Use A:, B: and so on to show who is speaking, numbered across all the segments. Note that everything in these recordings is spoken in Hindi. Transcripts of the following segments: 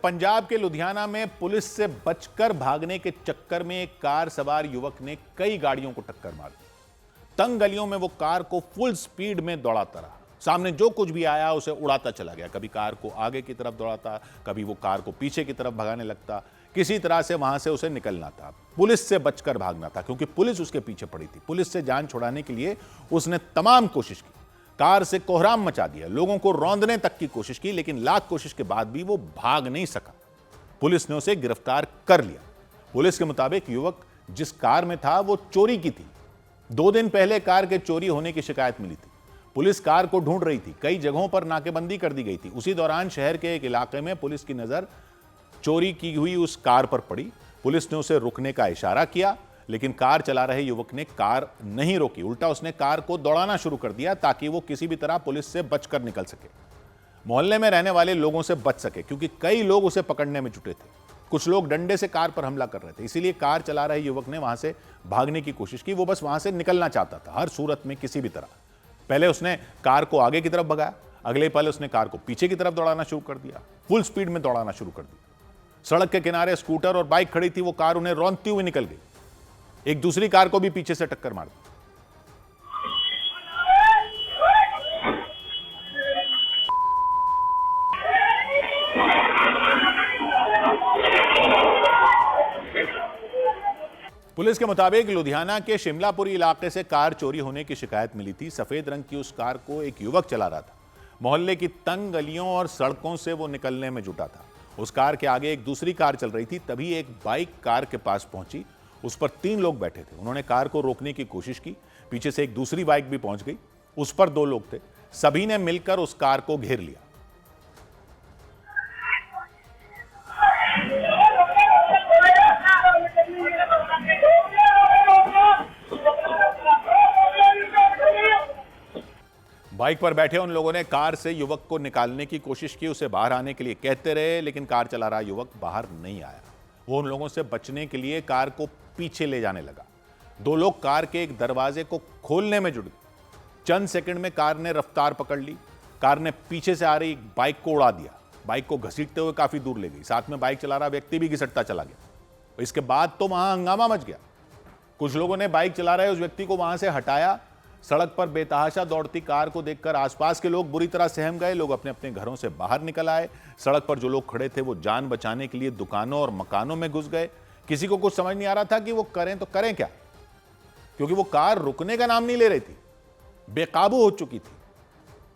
A: पंजाब के लुधियाना में पुलिस से बचकर भागने के चक्कर में एक कार सवार युवक ने कई गाड़ियों को टक्कर मार दी। तंग गलियों में वो कार को फुल स्पीड में दौड़ाता रहा। सामने जो कुछ भी आया उसे उड़ाता चला गया। कभी कार को आगे की तरफ दौड़ाता, कभी वो कार को पीछे की तरफ भगाने लगता। किसी तरह से वहां से उसे निकलना था, पुलिस से बचकर भागना था, क्योंकि पुलिस उसके पीछे पड़ी थी। पुलिस से जान छुड़ाने के लिए उसने तमाम कोशिश की, कार से कोहराम मचा दिया, लोगों को रौंदने तक की कोशिश की, लेकिन लाख कोशिश के बाद भी वो भाग नहीं सका। पुलिस ने उसे गिरफ्तार कर लिया। पुलिस के मुताबिक युवक जिस कार में था वो चोरी की थी। 2 दिन पहले कार के चोरी होने की शिकायत मिली थी। पुलिस कार को ढूंढ रही थी। कई जगहों पर नाकेबंदी कर दी गई थी। उसी दौरान शहर के एक इलाके में पुलिस की नजर चोरी की हुई उस कार पर पड़ी। पुलिस ने उसे रुकने का इशारा किया, लेकिन कार चला रहे युवक ने कार नहीं रोकी। उल्टा उसने कार को दौड़ाना शुरू कर दिया ताकि वो किसी भी तरह पुलिस से बचकर निकल सके, मोहल्ले में रहने वाले लोगों से बच सके, क्योंकि कई लोग उसे पकड़ने में जुटे थे। कुछ लोग डंडे से कार पर हमला कर रहे थे। इसीलिए कार चला रहे युवक ने वहां से भागने की कोशिश की। वो बस वहां से निकलना चाहता था, हर सूरत में, किसी भी तरह। पहले उसने कार को आगे की तरफ भगाया, अगले पल उसने कार को पीछे की तरफ दौड़ाना शुरू कर दिया, फुल स्पीड में दौड़ाना शुरू कर दिया। सड़क के किनारे स्कूटर और बाइक खड़ी थी। वो कार उन्हें रौंदती हुई निकल गई। एक दूसरी कार को भी पीछे से टक्कर मार दी। पुलिस के मुताबिक लुधियाना के शिमलापुरी इलाके से कार चोरी होने की शिकायत मिली थी। सफेद रंग की उस कार को एक युवक चला रहा था। मोहल्ले की तंग गलियों और सड़कों से वो निकलने में जुटा था। उस कार के आगे एक दूसरी कार चल रही थी। तभी एक बाइक कार के पास पहुंची। उस पर 3 लोग बैठे थे। उन्होंने कार को रोकने की कोशिश की। पीछे से एक दूसरी बाइक भी पहुंच गई। उस पर 2 लोग थे। सभी ने मिलकर उस कार को घेर लिया। बाइक पर बैठे उन लोगों ने कार से युवक को निकालने की कोशिश की, उसे बाहर आने के लिए कहते रहे, लेकिन कार चला रहा युवक बाहर नहीं आया। वो उन लोगों से बचने के लिए कार को पीछे ले जाने लगा। 2 लोग कार के एक दरवाजे को खोलने में जुट गए। चंद सेकंड में कार ने रफ्तार पकड़ ली। कार ने पीछे से आ रही बाइक को उड़ा दिया। बाइक को घसीटते हुए काफी दूर ले गई। साथ में बाइक चला रहा व्यक्ति भी घिसटता चला गया। इसके बाद तो वहां हंगामा मच गया। कुछ लोगों ने बाइक चला रहे उस व्यक्ति को वहां से हटाया। सड़क पर बेतहाशा दौड़ती कार को देखकर आसपास के लोग बुरी तरह सहम गए। लोग अपने अपने घरों से बाहर निकल आए। सड़क पर जो लोग खड़े थे वो जान बचाने के लिए दुकानों और मकानों में घुस गए। किसी को कुछ समझ नहीं आ रहा था कि वो करें तो करें क्या, क्योंकि वो कार रुकने का नाम नहीं ले रही थी, बेकाबू हो चुकी थी।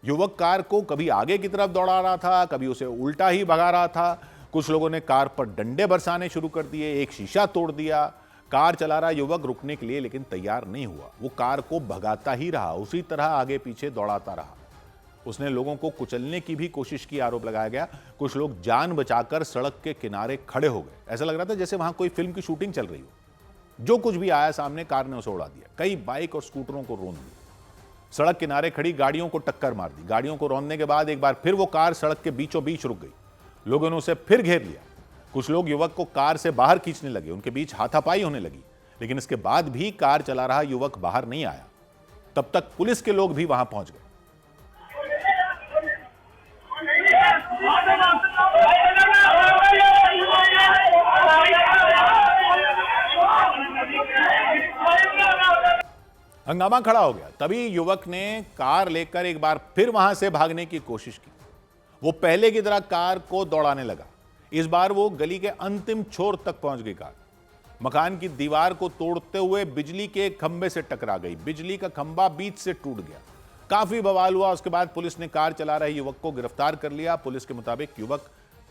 A: युवक कार को कभी आगे की तरफ दौड़ा रहा था, कभी उसे उल्टा ही भगा रहा था। कुछ लोगों ने कार पर डंडे बरसाने शुरू कर दिए, एक शीशा तोड़ दिया। कार चला रहा युवक रुकने के लिए लेकिन तैयार नहीं हुआ। वो कार को भगाता ही रहा, उसी तरह आगे पीछे दौड़ाता रहा। उसने लोगों को कुचलने की भी कोशिश की, आरोप लगाया गया। कुछ लोग जान बचाकर सड़क के किनारे खड़े हो गए। ऐसा लग रहा था जैसे वहां कोई फिल्म की शूटिंग चल रही हो। जो कुछ भी आया सामने, कार ने उसे उड़ा दिया। कई बाइक और स्कूटरों को रौंद दिया। सड़क किनारे खड़ी गाड़ियों को टक्कर मार दी। गाड़ियों को रौंदने के बाद एक बार फिर वो कार सड़क के बीचों बीच रुक गई। लोगों ने उसे फिर घेर लिया। कुछ लोग युवक को कार से बाहर खींचने लगे। उनके बीच हाथापाई होने लगी, लेकिन इसके बाद भी कार चला रहा युवक बाहर नहीं आया। तब तक पुलिस के लोग भी वहां पहुंच गए। हंगामा खड़ा हो गया। तभी युवक ने कार लेकर एक बार फिर वहां से भागने की कोशिश की। वो पहले की तरह कार को दौड़ाने लगा। इस बार वो गली के अंतिम छोर तक पहुंच गई। कार मकान की दीवार को तोड़ते हुए बिजली के खंबे से टकरा गई। बिजली का खंबा बीच से टूट गया। काफी बवाल हुआ। उसके बाद पुलिस ने कार चला रहे युवक को गिरफ्तार कर लिया। पुलिस के मुताबिक युवक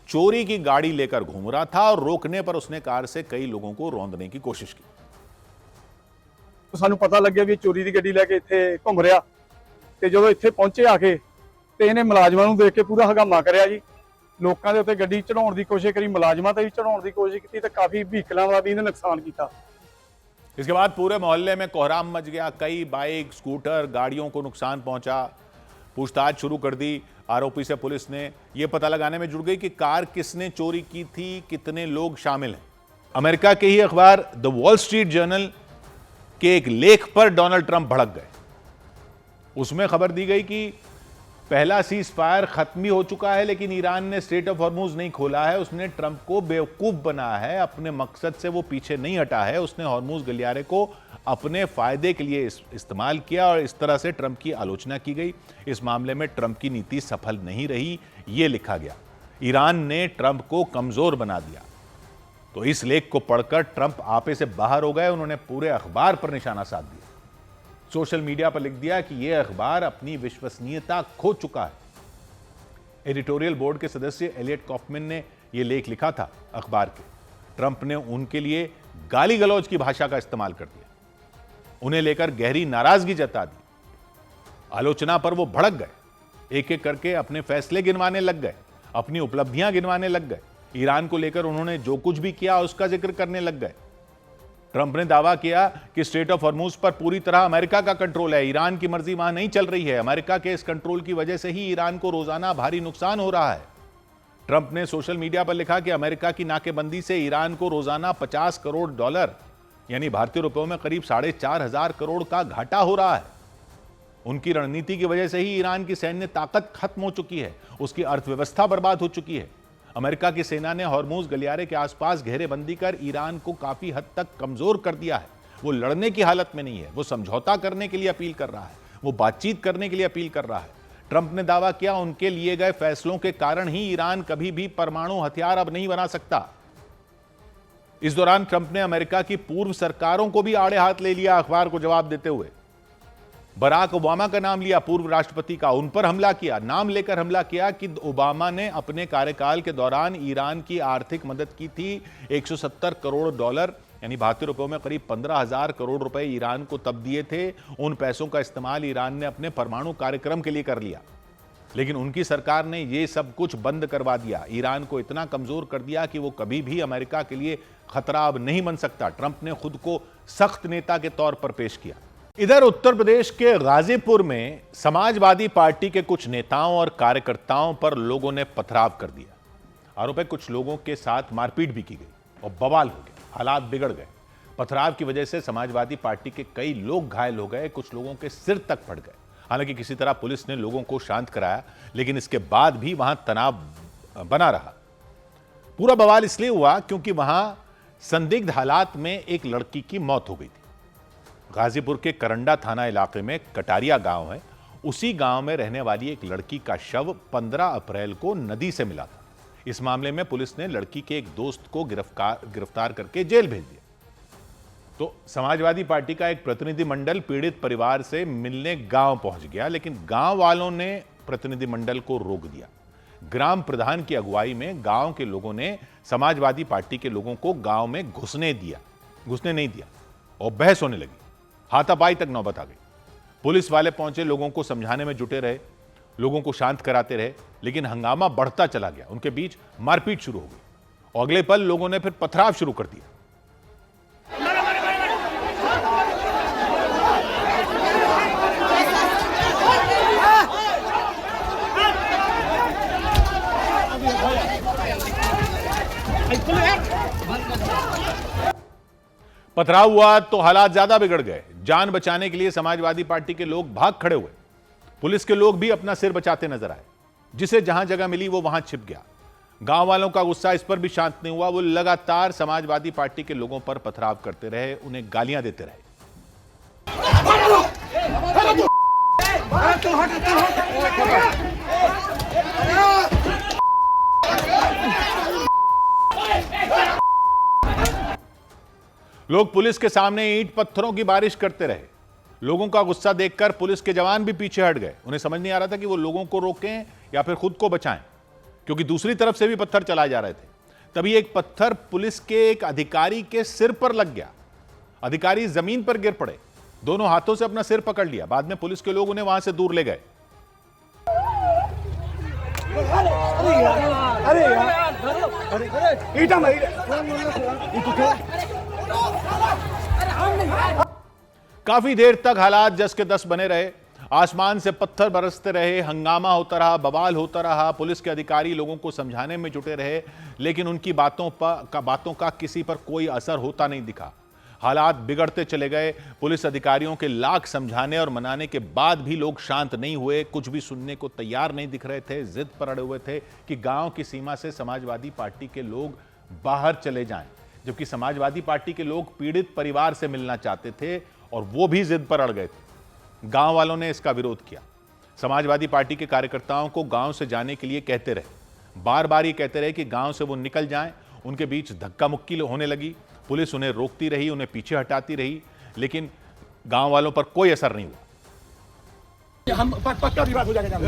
A: चोरी की गाड़ी लेकर घूम रहा था और रोकने पर उसने कार से कई लोगों को रौंदने की कोशिश की।
B: ਸਾਨੂੰ ਪਤਾ ਲੱਗਿਆ ਵੀ ਚੋਰੀ ਦੀ ਗੱਡੀ ਲੈ ਕੇ ਇੱਥੇ ਘੁੰਮ ਰਿਹਾ ਤੇ ਜਦੋਂ ਇੱਥੇ ਪਹੁੰਚੇ ਆ ਕੇ ਤੇ ਇਹਨੇ ਮੁਲਾਜ਼ਮਾਂ ਨੂੰ ਦੇਖ ਕੇ ਪੂਰਾ ਹਗਾਮਾ ਕਰਿਆ ਜੀ। ਲੋਕਾਂ ਦੇ ਉੱਤੇ ਗੱਡੀ ਚੜਾਉਣ ਦੀ ਕੋਸ਼ਿਸ਼ ਕਰੀ, ਮੁਲਾਜ਼ਮਾਂ ਤੇ ਵੀ ਚੜਾਉਣ ਦੀ ਕੋਸ਼ਿਸ਼ ਕੀਤੀ ਤੇ ਕਾਫੀ ਵਹੀਕਲਾਂ ਦਾ ਵੀ ਇਹਨੇ ਨੁਕਸਾਨ ਕੀਤਾ।
A: इसके बाद पूरे मोहल्ले में कोहराम मच गया। कई बाइक, स्कूटर, गाड़ियों को नुकसान पहुंचा। पूछताछ शुरू कर दी। आरोपी से पुलिस ने यह पता लगाने में जुट गई कि कार किसने चोरी की थी, कितने लोग शामिल हैं। अमेरिका के ही अखबार द वॉल स्ट्रीट जर्नल के एक लेख पर डोनाल्ड ट्रंप भड़क गए। उसमें खबर दी गई कि पहला सीज फायर खत्म ही हो चुका है, लेकिन ईरान ने स्ट्रेट ऑफ हॉर्मूज नहीं खोला है। उसने ट्रंप को बेवकूफ बनाया है, अपने मकसद से वो पीछे नहीं हटा है। उसने हॉर्मूज गलियारे को अपने फायदे के लिए इस्तेमाल किया और इस तरह से ट्रंप की आलोचना की गई। इस मामले में ट्रंप की नीति सफल नहीं रही, ये लिखा गया। ईरान ने ट्रंप को कमजोर बना दिया। तो इस लेख को पढ़कर ट्रंप आपे से बाहर हो गए। उन्होंने पूरे अखबार पर निशाना साध दिया, सोशल मीडिया पर लिख दिया कि यह अखबार अपनी विश्वसनीयता खो चुका है। एडिटोरियल बोर्ड के सदस्य एलियट कॉफमैन ने यह लेख लिखा था अखबार के। ट्रंप ने उनके लिए गाली गलौज की भाषा का इस्तेमाल कर दिया, उन्हें लेकर गहरी नाराजगी जता दी। आलोचना पर वो भड़क गए, एक एक करके अपने फैसले गिनवाने लग गए, अपनी उपलब्धियां गिनवाने लग गए। ईरान को लेकर उन्होंने जो कुछ भी किया उसका जिक्र करने लग गए। ट्रंप ने दावा किया कि स्ट्रेट ऑफ हॉर्मूज पर पूरी तरह अमेरिका का कंट्रोल है, ईरान की मर्जी वहां नहीं चल रही है। अमेरिका के इस कंट्रोल की वजह से ही ईरान को रोजाना भारी नुकसान हो रहा है। ट्रंप ने सोशल मीडिया पर लिखा कि अमेरिका की नाकेबंदी से ईरान को रोजाना $50 करोड़ यानी भारतीय रुपयों में करीब 4,500 करोड़ का घाटा हो रहा है। उनकी रणनीति की वजह से ही ईरान की सैन्य ताकत खत्म हो चुकी है, उसकी अर्थव्यवस्था बर्बाद हो चुकी है। अमेरिका की सेना ने हॉर्मूज गलियारे के आसपास घेरेबंदी कर ईरान को काफी हद तक कमजोर कर दिया है। वो लड़ने की हालत में नहीं है, वो समझौता करने के लिए अपील कर रहा है, वो बातचीत करने के लिए अपील कर रहा है। ट्रंप ने दावा किया उनके लिए गए फैसलों के कारण ही ईरान कभी भी परमाणु हथियार अब नहीं बना सकता। इस दौरान ट्रंप ने अमेरिका की पूर्व सरकारों को भी आड़े हाथ ले लिया। अखबार को जवाब देते हुए बराक ओबामा का नाम लिया, पूर्व राष्ट्रपति का, उन पर हमला किया, नाम लेकर हमला किया कि ओबामा ने अपने कार्यकाल के दौरान ईरान की आर्थिक मदद की थी। $170 करोड़ यानी भारतीय रुपयों में करीब 15,000 करोड़ रुपए ईरान को तब दिए थे। उन पैसों का इस्तेमाल ईरान ने अपने परमाणु कार्यक्रम के लिए कर लिया, लेकिन उनकी सरकार ने यह सब कुछ बंद करवा दिया। ईरान को इतना कमजोर कर दिया कि वो कभी भी अमेरिका के लिए खतरा अब नहीं बन सकता। ट्रंप ने खुद को सख्त नेता के तौर पर पेश किया। इधर उत्तर प्रदेश के गाजीपुर में समाजवादी पार्टी के कुछ नेताओं और कार्यकर्ताओं पर लोगों ने पथराव कर दिया। आरोप है कुछ लोगों के साथ मारपीट भी की गई और बवाल हो गया, हालात बिगड़ गए। पथराव की वजह से समाजवादी पार्टी के कई लोग घायल हो गए, कुछ लोगों के सिर तक फट गए। हालांकि किसी तरह पुलिस ने लोगों को शांत कराया, लेकिन इसके बाद भी वहां तनाव बना रहा। पूरा बवाल इसलिए हुआ क्योंकि वहां संदिग्ध हालात में एक लड़की की मौत हो गई थी। गाजीपुर के करंडा थाना इलाके में कटारिया गांव है। उसी गांव में रहने वाली एक लड़की का शव 15 अप्रैल को नदी से मिला था। इस मामले में पुलिस ने लड़की के एक दोस्त को गिरफ्तार करके जेल भेज दिया। तो समाजवादी पार्टी का एक प्रतिनिधिमंडल पीड़ित परिवार से मिलने गांव पहुंच गया, लेकिन गांव वालों ने प्रतिनिधिमंडल को रोक दिया। ग्राम प्रधान की अगुवाई में गांव के लोगों ने समाजवादी पार्टी के लोगों को गांव में घुसने नहीं दिया और बहस होने लगी। हाथापाई तक नौबत आ गई। पुलिस वाले पहुंचे, लोगों को समझाने में जुटे रहे, लोगों को शांत कराते रहे, लेकिन हंगामा बढ़ता चला गया। उनके बीच मारपीट शुरू हो गई और अगले पल लोगों ने फिर पथराव शुरू कर दिया। पथराव हुआ तो हालात ज्यादा बिगड़ गए। जान बचाने के लिए समाजवादी पार्टी के लोग भाग खड़े हुए। पुलिस के लोग भी अपना सिर बचाते नजर आए। जिसे जहां जगह मिली वो वहां छिप गया। गांव वालों का गुस्सा इस पर भी शांत नहीं हुआ। वो लगातार समाजवादी पार्टी के लोगों पर पथराव करते रहे, उन्हें गालियां देते रहे। लोग पुलिस के सामने ईंट पत्थरों की बारिश करते रहे। लोगों का गुस्सा देखकर पुलिस के जवान भी पीछे हट गए। उन्हें समझ नहीं आ रहा था कि वो लोगों को रोकें या फिर खुद को बचाएं, क्योंकि दूसरी तरफ से भी पत्थर चलाए जा रहे थे। तभी एक पत्थर पुलिस के एक अधिकारी के सिर पर लग गया। अधिकारी जमीन पर गिर पड़े, दोनों हाथों से अपना सिर पकड़ लिया। बाद में पुलिस के लोग उन्हें वहां से दूर ले गए। काफी देर तक हालात जस के तस बने रहे। आसमान से पत्थर बरसते रहे, हंगामा होता रहा, बवाल होता रहा। पुलिस के अधिकारी लोगों को समझाने में जुटे रहे, लेकिन उनकी बातों का किसी पर कोई असर होता नहीं दिखा। हालात बिगड़ते चले गए। पुलिस अधिकारियों के लाख समझाने और मनाने के बाद भी लोग शांत नहीं हुए, कुछ भी सुनने को तैयार नहीं दिख रहे थे, जिद पर अड़े हुए थे कि गांव की सीमा से समाजवादी पार्टी के लोग बाहर चले जाएं, जबकि समाजवादी पार्टी के लोग पीड़ित परिवार से मिलना चाहते थे और वो भी जिद पर अड़ गए थे। गांव वालों ने इसका विरोध किया। समाजवादी पार्टी के कार्यकर्ताओं को गांव से जाने के लिए कहते रहे, बार बार ये कहते रहे कि गांव से वो निकल जाएं। उनके बीच धक्का मुक्की होने लगी, पुलिस उन्हें रोकती रही, उन्हें पीछे हटाती रही, लेकिन गांव वालों पर कोई असर नहीं हुआ।
C: हम पक्का विवाद हो जाएगा।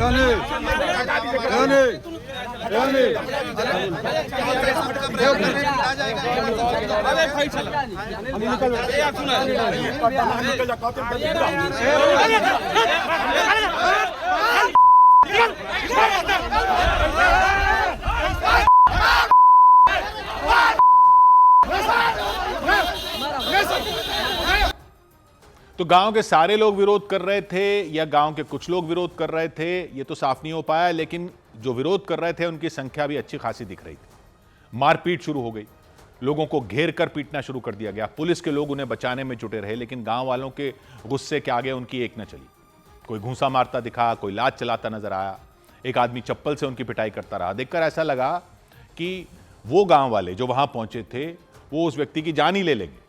A: तो गांव के सारे लोग विरोध कर रहे थे या गांव के कुछ लोग विरोध कर रहे थे, ये तो साफ नहीं हो पाया, लेकिन जो विरोध कर रहे थे उनकी संख्या भी अच्छी खासी दिख रही थी। मारपीट शुरू हो गई, लोगों को घेर कर पीटना शुरू कर दिया गया। पुलिस के लोग उन्हें बचाने में जुटे रहे, लेकिन गांव वालों के गुस्से के आगे उनकी एक न चली। कोई घूंसा मारता दिखा, कोई लात चलाता नजर आया, एक आदमी चप्पल से उनकी पिटाई करता रहा। देखकर ऐसा लगा कि वो गांव वाले जो वहां पहुंचे थे वो उस व्यक्ति की जान ही ले लेंगे।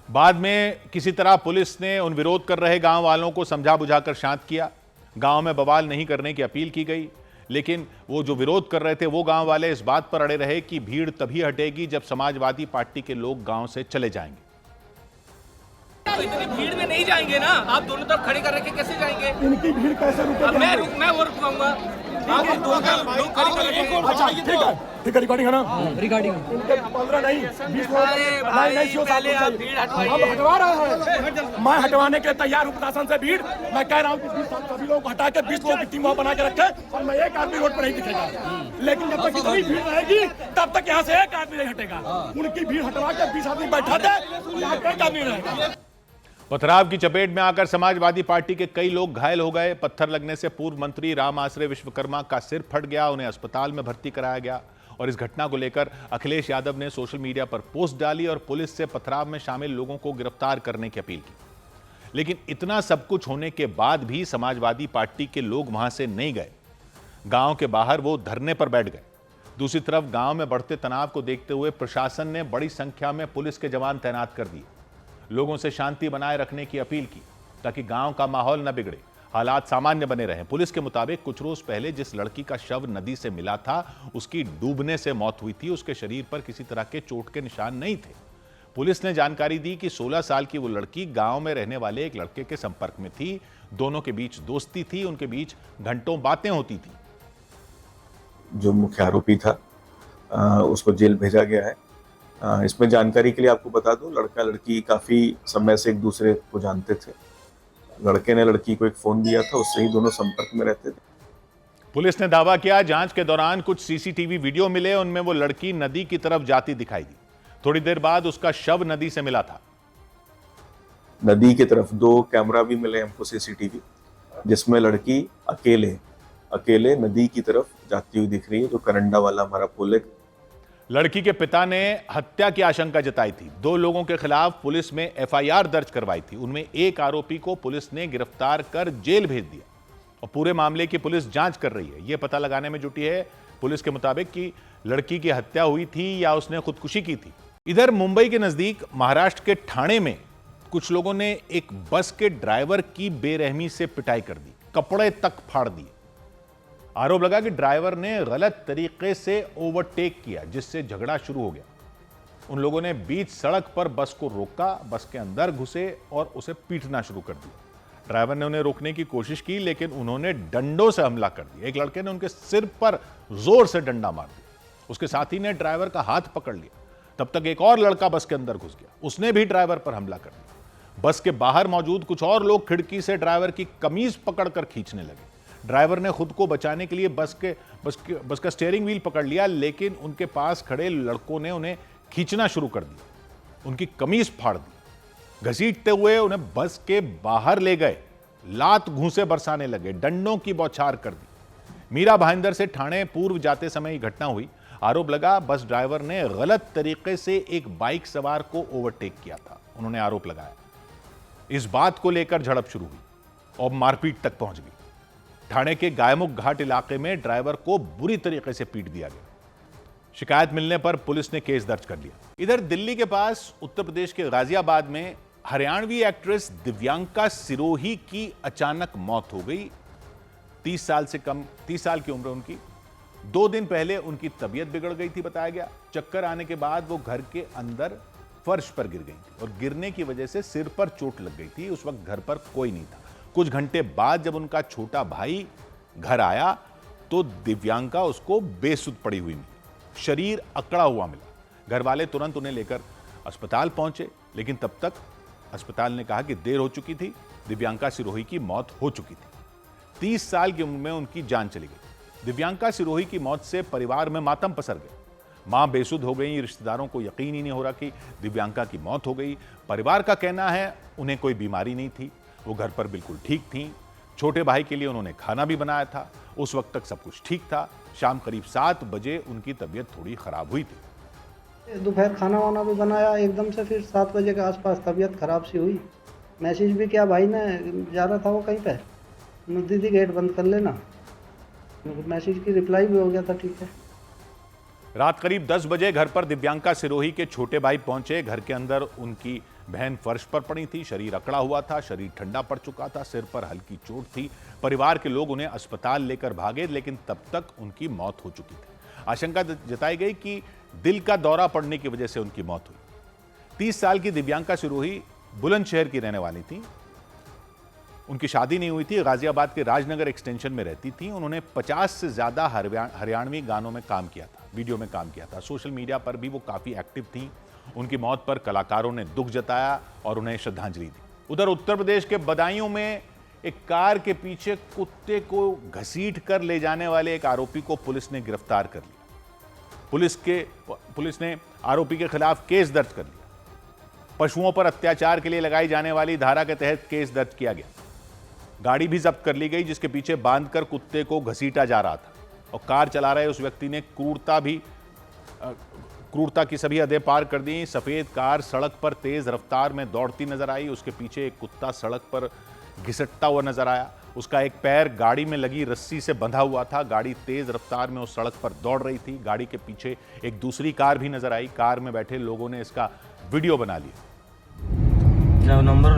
A: बाद में किसी तरह पुलिस ने उन विरोध कर रहे गांव वालों को समझा बुझाकर शांत किया। गांव में बवाल नहीं करने की अपील की गई, लेकिन वो जो विरोध कर रहे थे वो गांव वाले इस बात पर अड़े रहे कि भीड़ तभी हटेगी जब समाजवादी पार्टी के लोग गांव से चले जाएंगे।
D: तो इतनी भीड़ में नहीं जाएंगे ना, आप दोनों तरफ खड़े कर रखे कैसे जाएंगे?
C: इनकी भीड़ कैसे रुकेगी?
D: मैं वो रुकवाऊंगा। आप लोग खड़े कर रखे।
C: अच्छा ठीक है, रिकॉर्डिंग है ना? रिकॉर्डिंग इनके 15 नहीं 20 लोग नहीं,
D: पहले आप भीड़ हटवाइए।
C: हम हटवा रहे हैं, मैं हटवाने के लिए तैयार हूँ प्रशासन से भीड़। मैं कह रहा हूँ कि 20 साल सभी लोग हटा के 20 लोगों की टीम वहाँ बना के रखे और मैं एक आदमी रोड पर नहीं दिखेगा। लेकिन जब तक इतनी भीड़ रहेगी तब तक यहाँ से एक आदमी नहीं हटेगा। उनकी भीड़ हटवा के 20 आदमी बैठा दे, यहाँ पे एक आदमी रहेगा।
A: पथराव की चपेट में आकर समाजवादी पार्टी के कई लोग घायल हो गए। पत्थर लगने से पूर्व मंत्री राम आश्रय विश्वकर्मा का सिर फट गया, उन्हें अस्पताल में भर्ती कराया गया। और इस घटना को लेकर अखिलेश यादव ने सोशल मीडिया पर पोस्ट डाली और पुलिस से पथराव में शामिल लोगों को गिरफ्तार करने की अपील की। लेकिन इतना सब कुछ होने के बाद भी समाजवादी पार्टी के लोग वहां से नहीं गए। गांव के बाहर वो धरने पर बैठ गए। दूसरी तरफ गांव में बढ़ते तनाव को देखते हुए प्रशासन ने बड़ी संख्या में पुलिस के जवान तैनात कर दिए। लोगों से शांति बनाए रखने की अपील की ताकि गांव का माहौल न बिगड़े, हालात सामान्य बने रहें। पुलिस के मुताबिक कुछ रोज पहले जिस लड़की का शव नदी से मिला था उसकी डूबने से मौत हुई थी। उसके शरीर पर किसी तरह के चोट के निशान नहीं थे। पुलिस ने जानकारी दी कि 16 साल की वो लड़की गांव में रहने वाले एक लड़के के संपर्क में थी। दोनों के बीच दोस्ती थी, उनके बीच घंटों बातें होती थी।
E: जो मुख्य आरोपी था उसको जेल भेजा गया है। इसमें जानकारी के लिए आपको बता दूं, लड़का लड़की काफी समय से एक दूसरे को जानते थे। लड़के ने लड़की को एक फोन दिया था, उससे ही दोनों संपर्क में रहते थे।
A: पुलिस ने दावा किया जांच के दौरान कुछ सीसीटीवी वीडियो मिले, उनमें वो लड़की नदी की तरफ जाती दिखाई दी। थोड़ी देर बाद उसका शव नदी से मिला था।
E: नदी की तरफ 2 कैमरा भी मिले हमको सीसीटीवी, जिसमें लड़की अकेले नदी की तरफ जाती हुई दिख रही है, जो करंडा वाला हमारा पुल है।
A: लड़की के पिता ने हत्या की आशंका जताई थी। 2 लोगों के खिलाफ पुलिस में एफआईआर दर्ज करवाई थी। उनमें एक आरोपी को पुलिस ने गिरफ्तार कर जेल भेज दिया और पूरे मामले की पुलिस जांच कर रही है। यह पता लगाने में जुटी है पुलिस के मुताबिक कि लड़की की हत्या हुई थी या उसने खुदकुशी की थी। इधर मुंबई के नजदीक महाराष्ट्र के ठाणे में कुछ लोगों ने एक बस के ड्राइवर की बेरहमी से पिटाई कर दी, कपड़े तक फाड़ दिए। आरोप लगा कि ड्राइवर ने गलत तरीके से ओवरटेक किया, जिससे झगड़ा शुरू हो गया। उन लोगों ने बीच सड़क पर बस को रोका, बस के अंदर घुसे और उसे पीटना शुरू कर दिया। ड्राइवर ने उन्हें रोकने की कोशिश की, लेकिन उन्होंने डंडों से हमला कर दिया। एक लड़के ने उनके सिर पर जोर से डंडा मार दिया। उसके साथी ने ड्राइवर का हाथ पकड़ लिया। तब तक एक और लड़का बस के अंदर घुस गया, उसने भी ड्राइवर पर हमला कर दिया। बस के बाहर मौजूद कुछ और लोग खिड़की से ड्राइवर की कमीज पकड़कर खींचने लगे। ड्राइवर ने खुद को बचाने के लिए बस का स्टीयरिंग व्हील पकड़ लिया, लेकिन उनके पास खड़े लड़कों ने उन्हें खींचना शुरू कर दिया। उनकी कमीज फाड़ दी, घसीटते हुए उन्हें बस के बाहर ले गए। लात घूंसे बरसाने लगे, डंडों की बौछार कर दी। मीरा भाईंदर से ठाणे पूर्व जाते समय यह घटना हुई। आरोप लगा बस ड्राइवर ने गलत तरीके से एक बाइक सवार को ओवरटेक किया था। उन्होंने आरोप लगाया। इस बात को लेकर झड़प शुरू हुई और मारपीट तक पहुंच गई। ठाणे के गायमुख घाट इलाके में ड्राइवर को बुरी तरीके से पीट दिया गया। शिकायत मिलने पर पुलिस ने केस दर्ज कर लिया। इधर दिल्ली के पास उत्तर प्रदेश के गाजियाबाद में हरियाणवी एक्ट्रेस दिव्यांका सिरोही की अचानक मौत हो गई। 30 साल की उम्र उनकी। 2 दिन पहले उनकी तबीयत बिगड़ गई थी, बताया गया। चक्कर आने के बाद वो घर के अंदर फर्श पर गिर गई थी और गिरने की वजह से सिर पर चोट लग गई थी। उस वक्त घर पर कोई नहीं था। कुछ घंटे बाद जब उनका छोटा भाई घर आया तो दिव्यांका उसको बेसुध पड़ी हुई मिली, शरीर अकड़ा हुआ मिला। घर वाले तुरंत उन्हें लेकर अस्पताल पहुंचे, लेकिन तब तक अस्पताल ने कहा कि देर हो चुकी थी, दिव्यांका सिरोही की मौत हो चुकी थी। 30 साल की उम्र में उनकी जान चली गई। दिव्यांका सिरोही की मौत से परिवार में मातम पसर गया। मां बेसुध हो गई। रिश्तेदारों को यकीन ही नहीं हो रहा कि दिव्यांका की मौत हो गई। परिवार का कहना है उन्हें कोई बीमारी नहीं थी, वो घर पर बिल्कुल ठीक थी। छोटे भाई के लिए उन्होंने खाना भी बनाया था। उस वक्त तक सब कुछ ठीक था। शाम करीब 7 बजे उनकी तबीयत थोड़ी खराब हुई थी।
F: दोपहर खाना वाना भी बनाया, एकदम से फिर 7 बजे के आसपास तबीयत खराब सी हुई। मैसेज भी किया भाई ने, जा रहा था वो कहीं पे, दीदी गेट बंद कर लेना। मैसेज की रिप्लाई भी हो गया था, ठीक है।
A: रात करीब 10 बजे घर पर दिव्यांका सिरोही के छोटे भाई पहुंचे। घर के अंदर उनकी बहन फर्श पर पड़ी थी। शरीर अकड़ा हुआ था, शरीर ठंडा पड़ चुका था, सिर पर हल्की चोट थी। परिवार के लोग उन्हें अस्पताल लेकर भागे, लेकिन तब तक उनकी मौत हो चुकी थी। आशंका जताई गई कि दिल का दौरा पड़ने की वजह से उनकी मौत हुई। 30 साल की दिव्यांका सिरोही बुलंदशहर की रहने वाली थी। उनकी शादी नहीं हुई थी। गाजियाबाद के राजनगर एक्सटेंशन में रहती थी। उन्होंने 50 से ज्यादा हरियाणवी गानों में काम किया था, वीडियो में काम किया था। सोशल मीडिया पर भी वो काफी एक्टिव थी। उनकी मौत पर कलाकारों ने दुख जताया और उन्हें श्रद्धांजलि दी। उधर उत्तर प्रदेश के बदायूं में एक कार के पीछे कुत्ते को घसीट कर ले जाने वाले एक आरोपी को पुलिस ने गिरफ्तार कर लिया। पुलिस ने आरोपी के खिलाफ केस दर्ज कर लिया। पशुओं पर अत्याचार के लिए लगाई जाने वाली धारा के तहत केस दर्ज किया गया। गाड़ी भी जब्त कर ली गई जिसके पीछे बांधकर कुत्ते को घसीटा जा रहा था और कार चला रहे उस व्यक्ति ने क्रूरता की सभी हदें पार कर दी। सफेद कार सड़क पर तेज रफ्तार में दौड़ती नजर आई। उसके पीछे एक कुत्ता सड़क पर घिसटता हुआ नजर आया। उसका एक पैर गाड़ी में लगी रस्सी से बंधा हुआ था। गाड़ी तेज रफ्तार में उस सड़क पर दौड़ रही थी। गाड़ी के पीछे एक दूसरी कार भी नजर आई। कार में बैठे लोगों ने इसका वीडियो बना लिया।
G: नंबर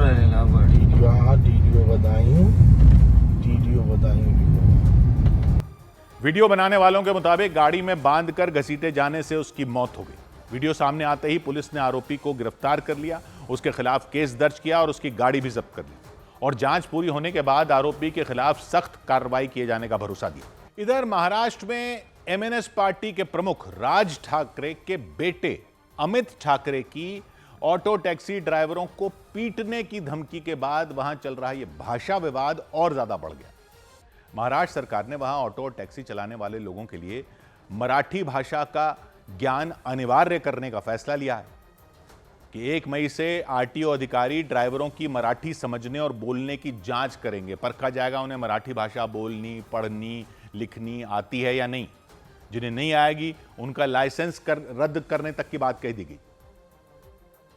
A: वीडियो बनाने वालों के मुताबिक गाड़ी में बांधकर घसीटे जाने से उसकी मौत हो गई। वीडियो सामने आते ही पुलिस ने आरोपी को गिरफ्तार कर लिया, उसके खिलाफ केस दर्ज किया और उसकी गाड़ी भी जब्त कर ली और जांच पूरी होने के बाद आरोपी के खिलाफ सख्त कार्रवाई किए जाने का भरोसा दिया। इधर महाराष्ट्र में एमएनएस पार्टी के प्रमुख राज ठाकरे के बेटे अमित ठाकरे की ऑटो टैक्सी ड्राइवरों को पीटने की धमकी के बाद वहां चल रहा यह भाषा विवाद और ज्यादा बढ़ गया। महाराष्ट्र सरकार ने वहां ऑटो और टैक्सी चलाने वाले लोगों के लिए मराठी भाषा का ज्ञान अनिवार्य करने का फैसला लिया है कि 1 मई से आरटीओ अधिकारी ड्राइवरों की मराठी समझने और बोलने की जांच करेंगे। परखा जाएगा उन्हें मराठी भाषा बोलनी, पढ़नी, लिखनी आती है या नहीं। जिन्हें नहीं आएगी उनका लाइसेंस रद्द करने तक की बात कह दी गई।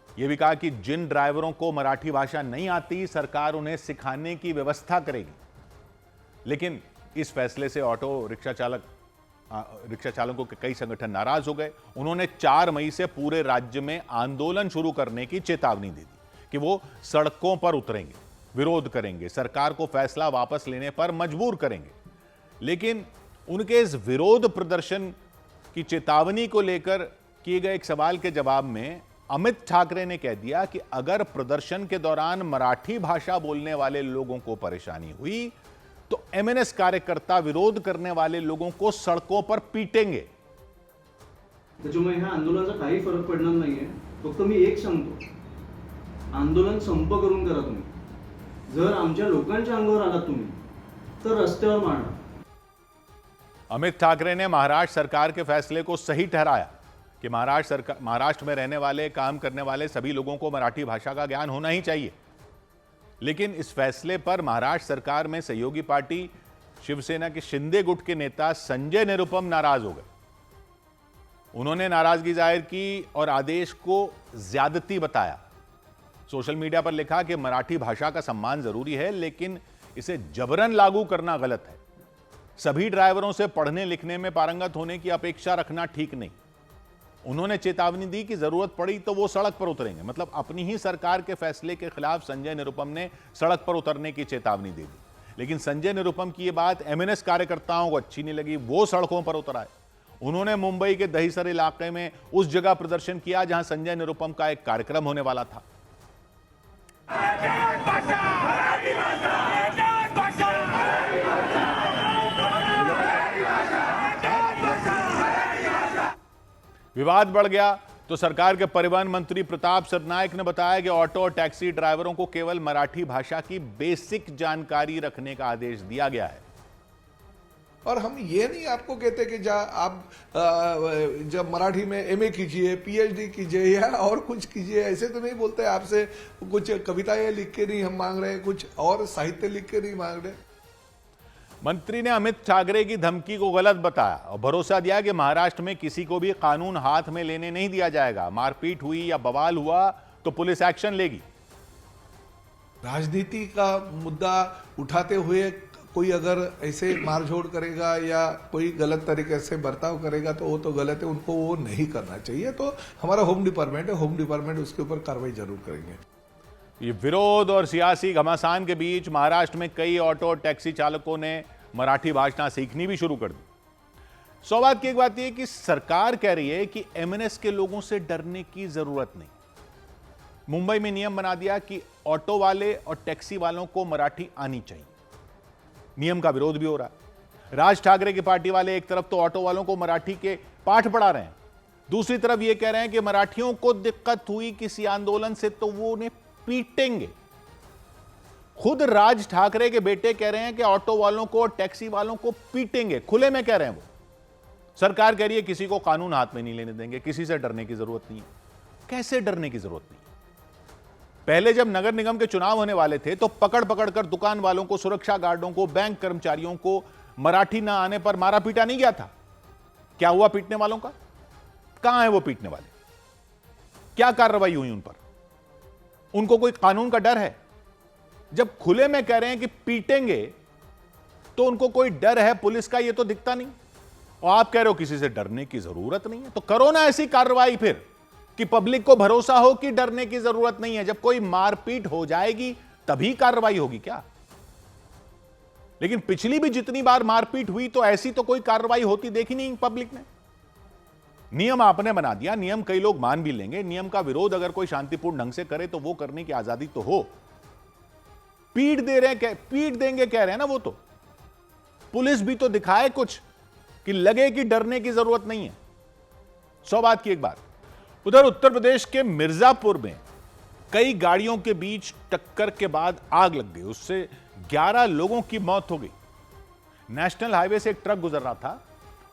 A: यह भी कहा कि जिन ड्राइवरों को मराठी भाषा नहीं आती सरकार उन्हें सिखाने की व्यवस्था करेगी। लेकिन इस फैसले से ऑटो रिक्शा चालकों के कई संगठन नाराज हो गए। उन्होंने 4 मई से पूरे राज्य में आंदोलन शुरू करने की चेतावनी दे दी कि वो सड़कों पर उतरेंगे, विरोध करेंगे, सरकार को फैसला वापस लेने पर मजबूर करेंगे। लेकिन उनके इस विरोध प्रदर्शन की चेतावनी को लेकर किए गए एक सवाल के जवाब में अमित ठाकरे ने कह दिया कि अगर प्रदर्शन के दौरान मराठी भाषा बोलने वाले लोगों को परेशानी हुई तो एमएनएस कार्यकर्ता विरोध करने वाले लोगों को सड़कों पर पीटेंगे।
G: त्याच्यामुळे ह्या आंदोलनाचा काही फरक पडणार नाहीये। फक्त मी एक सांगतो, आंदोलन संप करून करा तुम्ही। जर आमच्या लोकांच्या अंगावर आलात तुम्ही तर रस्त्यावर मारणार।
A: अमित ठाकरे ने महाराष्ट्र सरकार के फैसले को सही ठहराया कि महाराष्ट्र में रहने वाले, काम करने वाले सभी लोगों को मराठी भाषा का ज्ञान होना ही चाहिए। लेकिन इस फैसले पर महाराष्ट्र सरकार में सहयोगी पार्टी शिवसेना के शिंदे गुट के नेता संजय निरुपम नाराज हो गए। उन्होंने नाराजगी जाहिर की और आदेश को ज्यादती बताया। सोशल मीडिया पर लिखा कि मराठी भाषा का सम्मान जरूरी है, लेकिन इसे जबरन लागू करना गलत है। सभी ड्राइवरों से पढ़ने लिखने में पारंगत होने की अपेक्षा रखना ठीक नहीं। उन्होंने चेतावनी दी कि जरूरत पड़ी तो वो सड़क पर उतरेंगे। मतलब अपनी ही सरकार के फैसले के खिलाफ संजय निरुपम ने सड़क पर उतरने की चेतावनी दे दी। लेकिन संजय निरुपम की ये बात एमएनएस कार्यकर्ताओं को अच्छी नहीं लगी। वो सड़कों पर उतर आए। उन्होंने मुंबई के दहीसर इलाके में उस जगह प्रदर्शन किया जहां संजय निरुपम का एक कार्यक्रम होने वाला था। विवाद बढ़ गया तो सरकार के परिवहन मंत्री प्रताप सरनाइक ने बताया कि ऑटो और टैक्सी ड्राइवरों को केवल मराठी भाषा की बेसिक जानकारी रखने का आदेश दिया गया है।
H: और हम ये नहीं आपको कहते कि आप जब मराठी में एमए कीजिए, पीएचडी कीजिए या और कुछ कीजिए, ऐसे तो नहीं बोलते। आपसे कुछ कविताएं लिख के नहीं हम मांग रहे, कुछ और साहित्य लिख के नहीं मांग रहे।
A: मंत्री ने अमित ठाकरे की धमकी को गलत बताया और भरोसा दिया कि महाराष्ट्र में किसी को भी कानून हाथ में लेने नहीं दिया जाएगा। मारपीट हुई या बवाल हुआ तो पुलिस एक्शन लेगी।
H: राजनीति का मुद्दा उठाते हुए कोई अगर ऐसे मारझोड़ करेगा या कोई गलत तरीके से बर्ताव करेगा तो वो तो गलत है, उनको वो नहीं करना चाहिए। तो हमारा होम डिपार्टमेंट है, होम डिपार्टमेंट उसके ऊपर कार्रवाई जरूर करेंगे।
A: ये विरोध और सियासी घमासान के बीच महाराष्ट्र में कई ऑटो और टैक्सी चालकों ने मराठी भाषा सीखनी भी शुरू कर दी। सौभाग्य की एक बात यह कि सरकार कह रही है कि एमएनएस के लोगों से डरने की जरूरत नहीं। मुंबई में नियम बना दिया कि ऑटो वाले और टैक्सी वालों को मराठी आनी चाहिए। नियम का विरोध भी हो रहा है। राज ठाकरे की पार्टी वाले एक तरफ तो ऑटो वालों को मराठी के पाठ पढ़ा रहे हैं, दूसरी तरफ यह कह रहे हैं कि मराठियों को दिक्कत हुई किसी आंदोलन से तो वो उन्हें पीटेंगे। खुद राज ठाकरे के बेटे कह रहे हैं कि ऑटो वालों को और टैक्सी वालों को पीटेंगे, खुले में कह रहे हैं वो। सरकार कह रही है किसी को कानून हाथ में नहीं लेने देंगे, किसी से डरने की जरूरत नहीं है। कैसे डरने की जरूरत नहीं है? पहले जब नगर निगम के चुनाव होने वाले थे तो पकड़ पकड़ कर दुकान वालों को, सुरक्षा गार्डों को, बैंक कर्मचारियों को मराठी ना आने पर मारा पीटा नहीं गया था। क्या हुआ पीटने वालों का? कहां है वो पीटने वाले? क्या कार्रवाई हुई उन पर? उनको कोई कानून का डर है? जब खुले में कह रहे हैं कि पीटेंगे तो उनको कोई डर है पुलिस का, ये तो दिखता नहीं। और आप कह रहे हो किसी से डरने की जरूरत नहीं है, तो करो ना ऐसी कार्रवाई फिर कि पब्लिक को भरोसा हो कि डरने की जरूरत नहीं है। जब कोई मारपीट हो जाएगी तभी कार्रवाई होगी क्या? लेकिन पिछली भी जितनी बार मारपीट हुई तो ऐसी तो कोई कार्रवाई होती देखी नहीं पब्लिक ने। नियम आपने बना दिया, नियम कई लोग मान भी लेंगे। नियम का विरोध अगर कोई शांतिपूर्ण ढंग से करे तो वो करने की आजादी तो हो। पीट दे रहे हैं, पीट देंगे कह रहे हैं ना, वो तो पुलिस भी तो दिखाए कुछ कि लगे कि डरने की जरूरत नहीं है। सौ बात की एक बात, उधर उत्तर प्रदेश के मिर्जापुर में कई गाड़ियों के बीच टक्कर के बाद आग लग गई, उससे 11 लोगों की मौत हो गई। नेशनल हाईवे से एक ट्रक गुजर रहा था,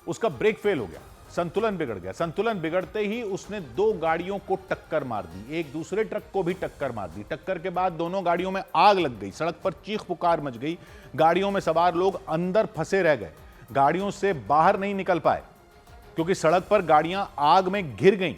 A: उसका ब्रेक फेल हो गया, संतुलन बिगड़ गया। संतुलन बिगड़ते ही उसने 2 गाड़ियों को टक्कर मार दी, एक दूसरे ट्रक को भी टक्कर मार दी। टक्कर के बाद दोनों गाड़ियों में आग लग गई, सड़क पर चीख पुकार मच गई। गाड़ियों में सवार लोग अंदर फंसे रह गए, गाड़ियों से बाहर नहीं निकल पाए क्योंकि सड़क पर गाड़ियां आग में घिर गईं,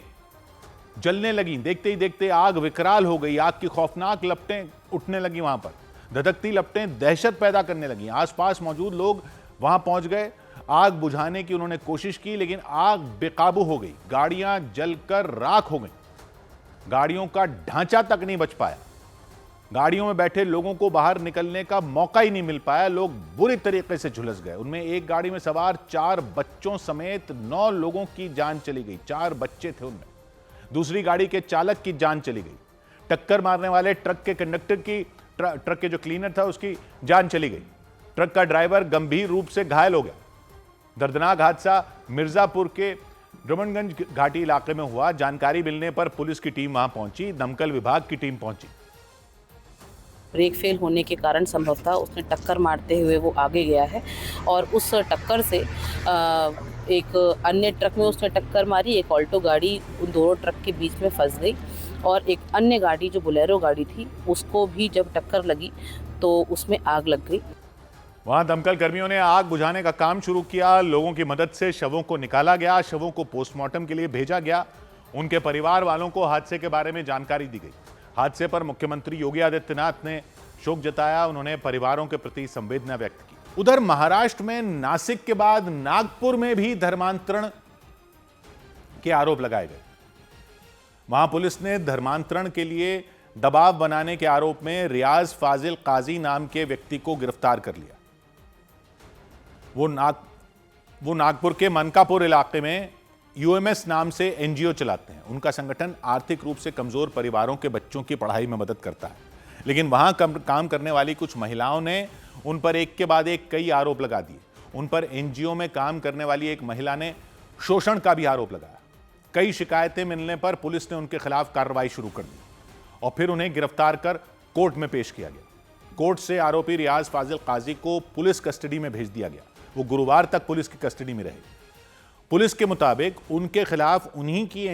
A: जलने लगी। देखते ही देखते आग विकराल हो गई। आग की खौफनाक लपटें उठने लगी, वहां पर धधकती लपटें दहशत पैदा करने लगी। आसपास मौजूद लोग वहां पहुंच गए, आग बुझाने की उन्होंने कोशिश की, लेकिन आग बेकाबू हो गई। गाड़ियां जलकर राख हो गई, गाड़ियों का ढांचा तक नहीं बच पाया। गाड़ियों में बैठे लोगों को बाहर निकलने का मौका ही नहीं मिल पाया, लोग बुरी तरीके से झुलस गए। उनमें एक गाड़ी में सवार 4 बच्चों समेत 9 लोगों की जान चली गई, 4 बच्चे थे उनमें। दूसरी गाड़ी के चालक की जान चली गई। टक्कर मारने वाले ट्रक के कंडक्टर की, ट्रक के जो क्लीनर था उसकी जान चली गई। ट्रक का ड्राइवर गंभीर रूप से घायल हो गया। दर्दनाक हादसा मिर्जापुर के रमणगंज घाटी इलाके में हुआ। जानकारी मिलने पर पुलिस की टीम वहां पहुंची, दमकल विभाग की टीम पहुंची।
I: ब्रेक फेल होने के कारण संभवतः उसने टक्कर मारते हुए वो आगे गया है और उस टक्कर से एक अन्य ट्रक में उसने टक्कर मारी। एक ऑल्टो गाड़ी उन दोनों ट्रक के बीच में फंस गई और एक अन्य गाड़ी जो बोलेरो गाड़ी थी उसको भी जब टक्कर लगी तो उसमें आग लग गई।
A: वहां दमकल कर्मियों ने आग बुझाने का काम शुरू किया। लोगों की मदद से शवों को निकाला गया, शवों को पोस्टमार्टम के लिए भेजा गया। उनके परिवार वालों को हादसे के बारे में जानकारी दी गई। हादसे पर मुख्यमंत्री योगी आदित्यनाथ ने शोक जताया। उन्होंने परिवारों के प्रति संवेदना व्यक्त की। उधर महाराष्ट्र में नासिक के बाद नागपुर में भी धर्मांतरण के आरोप लगाए गए। वहां पुलिस ने धर्मांतरण के लिए दबाव बनाने के आरोप में रियाज फाजिल काजी नाम के व्यक्ति को गिरफ्तार कर लिया। वो नागपुर के मनकापुर इलाके में यूएमएस नाम से एनजीओ चलाते हैं। उनका संगठन आर्थिक रूप से कमजोर परिवारों के बच्चों की पढ़ाई में मदद करता है। लेकिन वहां काम करने वाली कुछ महिलाओं ने उन पर एक के बाद एक कई आरोप लगा दिए। उन पर एनजीओ में काम करने वाली एक महिला ने शोषण का भी आरोप लगाया। कई शिकायतें मिलने पर पुलिस ने उनके खिलाफ कार्रवाई शुरू कर दी और फिर उन्हें गिरफ्तार कर कोर्ट में पेश किया गया। कोर्ट से आरोपी रियाज फाजिल काजी को पुलिस कस्टडी में भेज दिया गया। वो गुरुवार तक पुलिस की कस्टडी में रहे। पुलिस के मुताबिक उनके खिलाफ उन्हीं के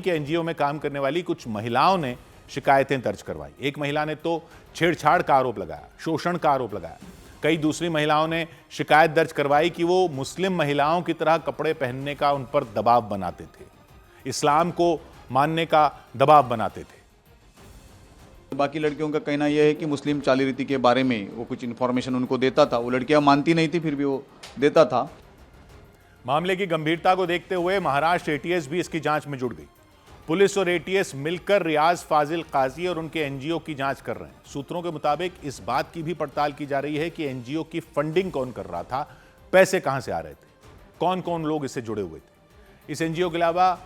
A: एनजीओ में काम करने वाली कुछ महिलाओं ने शिकायतें दर्ज करवाई। एक महिला ने तो छेड़छाड़ का आरोप लगाया, शोषण का आरोप लगाया। कई दूसरी महिलाओं ने शिकायत दर्ज करवाई कि वो मुस्लिम महिलाओं की तरह कपड़े पहनने का उन पर दबाव बनाते थे, इस्लाम को मानने का दबाव बनाते थे।
B: बाकी लड़कियों का कहना यह है कि मुस्लिम चाली रीति के बारे में वो कुछ इन्फॉर्मेशन उनको देता था। वो लड़कियां मानती नहीं थी, फिर भी वो देता था।
A: मामले की गंभीरता को देखते हुए महाराष्ट्र एटीएस भी इसकी जांच में जुट गई। पुलिस और एटीएस मिलकर रियाज फाजिल काजी और उनके एनजीओ की जांच कर रहे हैं। सूत्रों के मुताबिक इस बात की भी पड़ताल की जा रही है कि एनजीओ की फंडिंग कौन कर रहा था, पैसे कहां से आ रहे थे, कौन कौन लोग इससे जुड़े हुए थे। इस एनजीओ के अलावा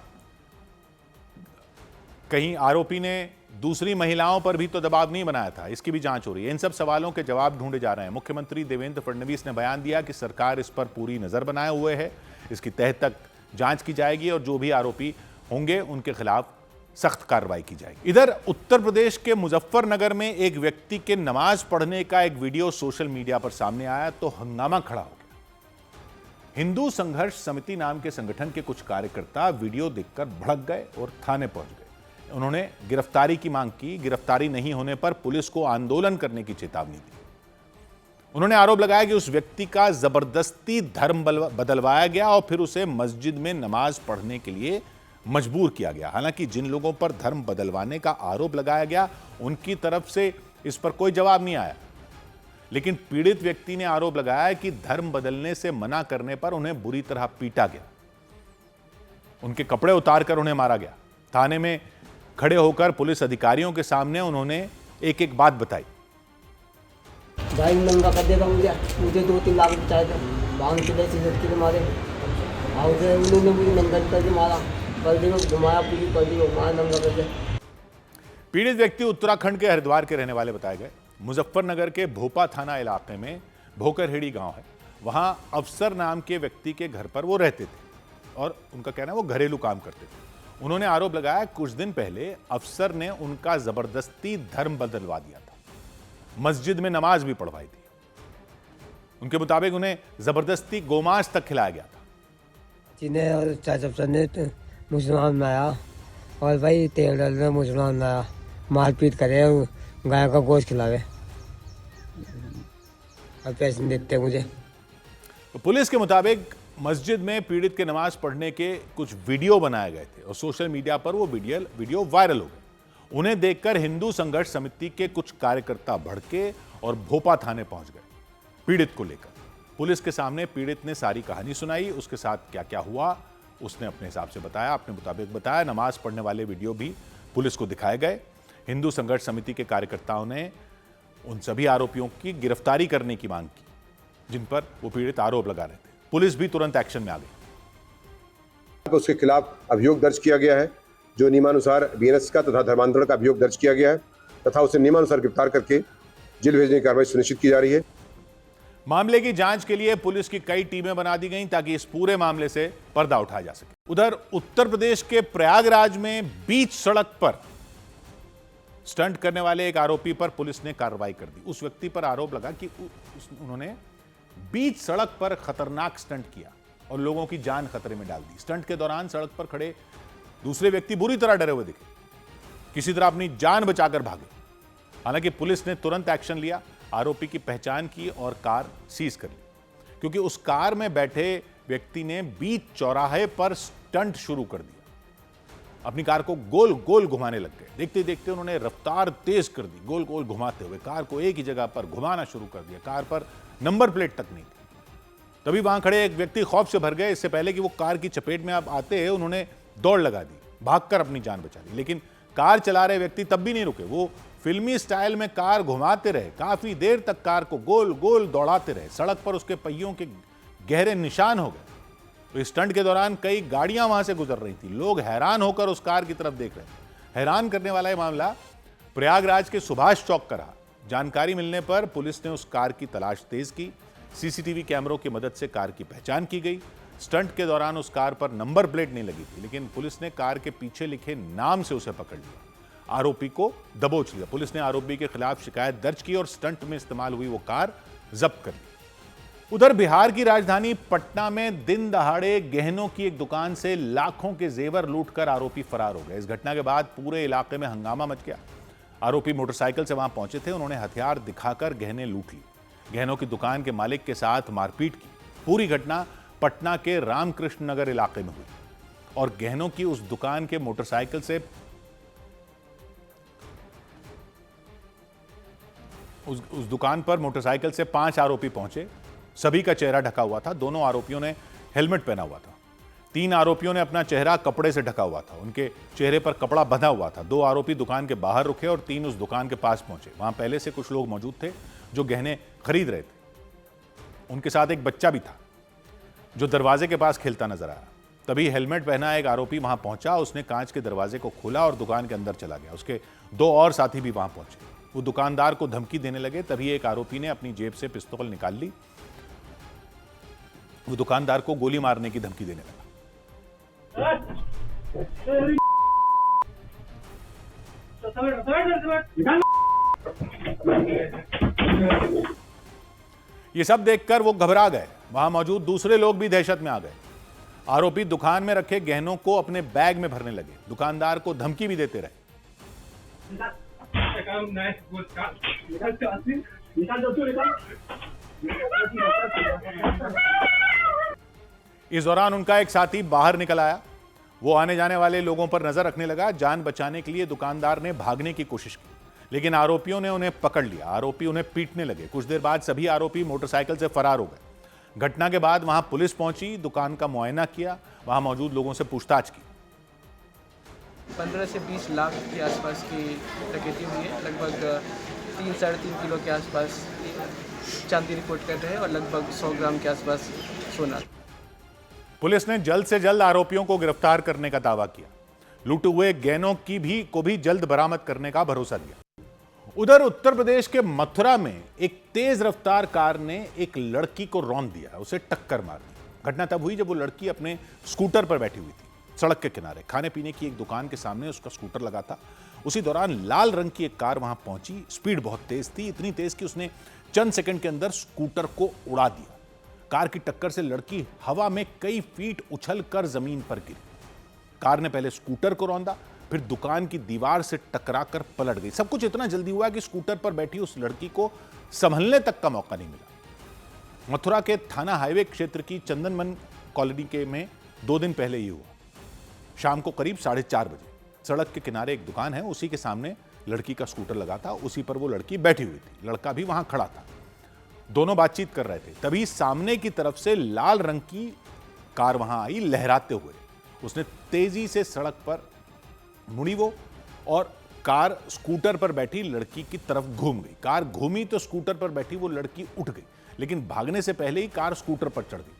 A: कहीं आरोपी ने दूसरी महिलाओं पर भी तो दबाव नहीं बनाया था, इसकी भी जांच हो रही है। इन सब सवालों के जवाब ढूंढे जा रहे हैं। मुख्यमंत्री देवेंद्र फडणवीस ने बयान दिया कि सरकार इस पर पूरी नजर बनाए हुए है, इसकी तह तक जांच की जाएगी और जो भी आरोपी होंगे उनके खिलाफ सख्त कार्रवाई की जाएगी। इधर उत्तर प्रदेश के मुजफ्फरनगर में एक व्यक्ति के नमाज पढ़ने का एक वीडियो सोशल मीडिया पर सामने आया तो हंगामा खड़ा हो गया। हिंदू संघर्ष समिति नाम के संगठन के कुछ कार्यकर्ता वीडियो देखकर भड़क गए और थाने पहुंच गए। उन्होंने गिरफ्तारी की मांग की। गिरफ्तारी नहीं होने पर पुलिस को आंदोलन करने की चेतावनी दी। उन्होंने आरोप लगाया कि उस व्यक्ति का जबरदस्ती धर्म बदलवाया गया और फिर उसे मस्जिद में नमाज पढ़ने के लिए मजबूर किया गया। हालांकि जिन लोगों पर धर्म बदलवाने का आरोप लगाया गया उनकी तरफ से इस पर कोई जवाब नहीं आया, लेकिन पीड़ित व्यक्ति ने आरोप लगाया कि धर्म बदलने से मना करने पर उन्हें बुरी तरह पीटा गया, उनके कपड़े उतारकर उन्हें मारा गया। थाने में खड़े होकर पुलिस अधिकारियों के सामने उन्होंने एक एक बात बताई।
F: भाई नंगा कर देगा मुझे 2-3 लाख चाहिए थे, भांग के लड़की के मारे उन्होंने मुझे नंगा करके मारा, घुमाया पूरी पल्ली घुमाया, नंगा कर दिया।
A: पीड़ित व्यक्ति उत्तराखंड के हरिद्वार के रहने वाले बताए गए। मुजफ्फरनगर के भोपा थाना इलाके में भोकरहेड़ी गांव है। वहां अफसर नाम के व्यक्ति के घर पर वो रहते थे और उनका कहना है वो घरेलू काम करते थे। उन्होंने आरोप लगाया कुछ दिन पहले अफसर ने उनका जबरदस्ती धर्म बदलवा दिया था, मस्जिद में नमाज भी पढ़वाई थी। उनके मुताबिक उन्हें जबरदस्ती गोमांस तक खिलाया गया था।
F: जिन्हें और चाचा अफसर ने मुसलमान बनाया और भाई तेल डालना मुसलमान बनाया, मारपीट करे, गाय का गोश्त खिलावे और पैसे देते मुझे।
A: तो पुलिस के मुताबिक मस्जिद में पीड़ित के नमाज पढ़ने के कुछ वीडियो बनाए गए थे और सोशल मीडिया पर वो वीडियो वायरल हो गए। उन्हें देखकर हिंदू संघर्ष समिति के कुछ कार्यकर्ता भड़के और भोपा थाने पहुंच गए पीड़ित को लेकर। पुलिस के सामने पीड़ित ने सारी कहानी सुनाई, उसके साथ क्या क्या हुआ उसने अपने हिसाब से बताया, अपने मुताबिक बताया। नमाज पढ़ने वाले वीडियो भी पुलिस को दिखाए गए। हिंदू संघर्ष समिति के कार्यकर्ताओं ने उन सभी आरोपियों की गिरफ्तारी करने की मांग की जिन पर वो पीड़ित आरोप लगा रहे थे। पुलिस भी तुरंत एक्शन में आ गई।
J: उसके खिलाफ अभियोग दर्ज किया गया है, जो नियमानुसार बीएनएस का तथा धर्मांतरण का अभियोग दर्ज किया गया है तथा उसे नियमानुसार गिरफ्तार करके जेल भेजने की कार्रवाई सुनिश्चित की जा रही है।
A: मामले की जांच के लिए पुलिस की कई टीमें बना दी गईं ताकि इस पूरे मामले से पर्दा उठाया जा सके। उधर उत्तर प्रदेश के प्रयागराज में बीच सड़क पर स्टंट करने वाले एक आरोपी पर पुलिस ने कार्रवाई कर दी। उस व्यक्ति पर आरोप लगा कि उन्होंने बीच सड़क पर खतरनाक स्टंट किया और लोगों की जान खतरे में डाल दी। स्टंट के दौरान सड़क पर खड़े दूसरे व्यक्ति बुरी तरह डरे हुए दिखे। किसी तरह अपनी जान बचाकर भागे। हालांकि पुलिस ने तुरंत एक्शन लिया, आरोपी की पहचान की और कार सीज कर ली, क्योंकि उस कार में बैठे व्यक्ति ने बीच चौराहे पर स्टंट शुरू कर दिया। अपनी कार को गोल गोल घुमाने लग गए। देखते देखते उन्होंने रफ्तार तेज कर दी, गोल गोल घुमाते हुए कार को एक ही जगह पर घुमाना शुरू कर दिया। कार पर नंबर प्लेट तक नहीं थी। तभी वहां खड़े एक व्यक्ति खौफ से भर गए। इससे पहले कि वो कार की चपेट में आप आते हैं, उन्होंने दौड़ लगा दी, भागकर अपनी जान बचा ली। लेकिन कार चला रहे व्यक्ति तब भी नहीं रुके। वो फिल्मी स्टाइल में कार घुमाते रहे, काफी देर तक कार को गोल गोल दौड़ाते रहे। सड़क पर उसके पहियों के गहरे निशान हो गए। तो इस स्टंट के दौरान कई गाड़ियां वहां से गुजर रही थी। लोग हैरान होकर उस कार की तरफ देख रहे थे। हैरान करने वाला यह मामला प्रयागराज के सुभाष चौक का रहा। जानकारी मिलने पर पुलिस ने उस कार की तलाश तेज की। सीसीटीवी कैमरों की मदद से कार की पहचान की गई। स्टंट के दौरान उस कार पर नंबर प्लेट नहीं लगी थी, लेकिन पुलिस ने कार के पीछे लिखे नाम से उसे पकड़ लिया। आरोपी को दबोच लिया। पुलिस ने आरोपी के खिलाफ शिकायत दर्ज की और स्टंट में इस्तेमाल हुई वो कार जब्त कर ली। उधर बिहार की राजधानी पटना में दिन दहाड़े गहनों की एक दुकान से लाखों के जेवर लूटकर आरोपी फरार हो गए। इस घटना के बाद पूरे इलाके में हंगामा मच गया। आरोपी मोटरसाइकिल से वहां पहुंचे थे। उन्होंने हथियार दिखाकर गहने लूट ली। गहनों की दुकान के मालिक के साथ मारपीट की। पूरी घटना पटना के रामकृष्ण नगर इलाके में हुई और गहनों की उस दुकान के मोटरसाइकिल से उस दुकान पर मोटरसाइकिल से 5 आरोपी पहुंचे। सभी का चेहरा ढका हुआ था। दोनों आरोपियों ने हेलमेट पहना हुआ था। 3 आरोपियों ने अपना चेहरा कपड़े से ढका हुआ था। उनके चेहरे पर कपड़ा बंधा हुआ था। 2 आरोपी दुकान के बाहर रुके और 3 उस दुकान के पास पहुंचे। वहां पहले से कुछ लोग मौजूद थे जो गहने खरीद रहे थे। उनके साथ एक बच्चा भी था जो दरवाजे के पास खेलता नजर आया। तभी हेलमेट पहना एक आरोपी वहां पहुंचा। उसने कांच के दरवाजे को खोला और दुकान के अंदर चला गया। उसके 2 और साथी भी वहां पहुंचे। वो दुकानदार को धमकी देने लगे। तभी एक आरोपी ने अपनी जेब से पिस्तौल निकाल ली। वो दुकानदार को गोली मारने की धमकी देने लगा। ये सब देखकर वो घबरा गए। वहां मौजूद दूसरे लोग भी दहशत में आ गए। आरोपी दुकान में रखे गहनों को अपने बैग में भरने लगे। दुकानदार को धमकी भी देते रहे। इस दौरान उनका एक साथी बाहर निकल आया। वो आने जाने वाले लोगों पर नजर रखने लगा। जान बचाने के लिए दुकानदार ने भागने की कोशिश की, लेकिन आरोपियों ने उन्हें पकड़ लिया। आरोपी उन्हें पीटने लगे। कुछ देर बाद सभी आरोपी मोटरसाइकिल से फरार हो गए। घटना के बाद वहां पुलिस पहुंची, दुकान का मुआयना किया, वहां मौजूद लोगों से पूछताछ की।
K: 15 से 20 लाख के आसपास की डकैती हुई है। लगभग 3-3.5 किलो के आसपास चांदी रिपोर्ट कर रहे हैं और लगभग 100 ग्राम के आसपास सोना।
A: पुलिस ने जल्द से जल्द आरोपियों को गिरफ्तार करने का दावा किया। लूटे हुए गहनों को भी जल्द बरामद करने का भरोसा दिया। उधर उत्तर प्रदेश के मथुरा में एक तेज रफ्तार कार ने एक लड़की को रौंद दिया, उसे टक्कर मार दी। घटना तब हुई जब वो लड़की अपने स्कूटर पर बैठी हुई थी। सड़क के किनारे खाने पीने की एक दुकान के सामने उसका स्कूटर लगा था। उसी दौरान लाल रंग की एक कार वहां पहुंची। स्पीड बहुत तेज थी, इतनी तेज कि उसने चंद सेकंड के अंदर स्कूटर को उड़ा दिया। कार की टक्कर से लड़की हवा में कई फीट उछलकर जमीन पर गिरी। कार ने पहले स्कूटर को रौंदा, फिर दुकान की दीवार से टकराकर पलट गई। सब कुछ इतना जल्दी हुआ कि स्कूटर पर बैठी उस लड़की को संभलने तक का मौका नहीं मिला। मथुरा के थाना हाईवे क्षेत्र की चंदनवन कॉलोनी के में 2 दिन पहले ही हुआ। शाम को करीब 4:30 बजे सड़क के किनारे एक दुकान है, उसी के सामने लड़की का स्कूटर लगा था। उसी पर वो लड़की बैठी हुई थी। लड़का भी वहां खड़ा था। दोनों बातचीत कर रहे थे। तभी सामने की तरफ से लाल रंग की कार वहां आई लहराते हुए। उसने तेजी से सड़क पर मुड़ी वो और कार स्कूटर पर बैठी लड़की की तरफ घूम गई। कार घूमी तो स्कूटर पर बैठी वो लड़की उठ गई, लेकिन भागने से पहले ही कार स्कूटर पर चढ़ गई।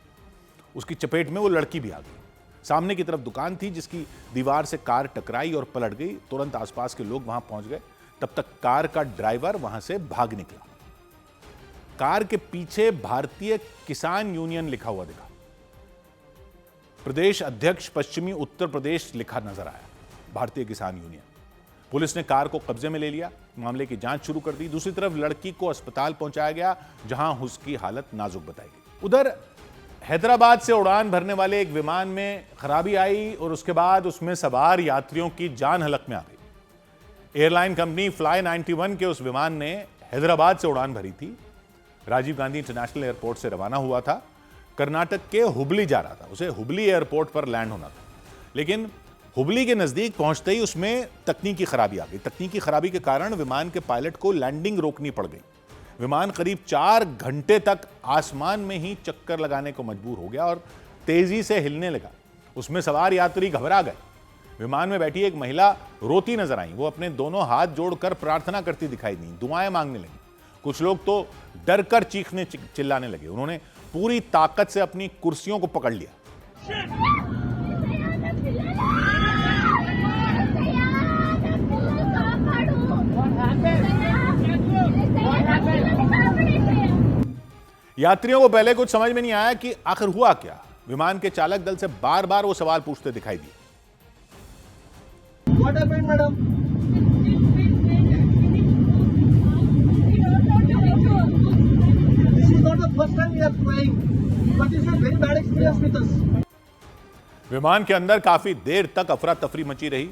A: उसकी चपेट में वो लड़की भी आ गई। सामने की तरफ दुकान थी जिसकी दीवार से कार टकराई और पलट गई। तुरंत आसपास के लोग वहां पहुंच गए। तब तक कार का ड्राइवर वहां से भाग निकला। कार के पीछे भारतीय किसान यूनियन लिखा हुआ दिखा। प्रदेश अध्यक्ष पश्चिमी उत्तर प्रदेश लिखा नजर आया। भारतीय किसान यूनियन। पुलिस ने कार को कब्जे में ले लिया, मामले की जांच शुरू कर दी। दूसरी तरफ लड़की को अस्पताल पहुंचाया गया, जहां उसकी हालत नाजुक बताई गई। उधर हैदराबाद से उड़ान भरने वाले एक विमान में खराबी आई और उसके बाद उसमें सवार यात्रियों की जान हलक में आ गई। एयरलाइन कंपनी फ्लाई 91 के उस विमान ने हैदराबाद से उड़ान भरी थी। राजीव गांधी इंटरनेशनल एयरपोर्ट से रवाना हुआ था, कर्नाटक के हुबली जा रहा था। उसे हुबली एयरपोर्ट पर लैंड होना था, लेकिन हुबली के नजदीक पहुंचते ही उसमें तकनीकी खराबी आ गई। तकनीकी खराबी के कारण विमान के पायलट को लैंडिंग रोकनी पड़ गई। विमान करीब 4 घंटे तक आसमान में ही चक्कर लगाने को मजबूर हो गया और तेजी से हिलने लगा। उसमें सवार यात्री घबरा गए। विमान में बैठी एक महिला रोती नजर आई। वो अपने दोनों हाथ जोड़कर प्रार्थना करती दिखाई दी, दुआएं मांगने लगी। कुछ लोग तो डर कर चीखने चिल्लाने लगे। उन्होंने पूरी ताकत से अपनी कुर्सियों को पकड़ लिया। यात्रियों को पहले कुछ समझ में नहीं आया कि आखिर हुआ क्या। विमान के चालक दल से बार बार वो सवाल पूछते दिखाई दिए।
G: What happened, madam? This is not the first time we are flying, but this is a very bad experience with us.
A: विमान के अंदर काफी देर तक अफरा तफरी मची रही।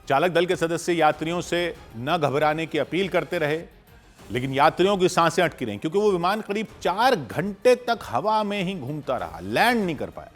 A: चालक दल के सदस्य यात्रियों से न घबराने की अपील करते रहे, लेकिन यात्रियों की सांसें अटकी रहीं क्योंकि वो विमान करीब 4 घंटे तक हवा में ही घूमता रहा, लैंड नहीं कर पाया,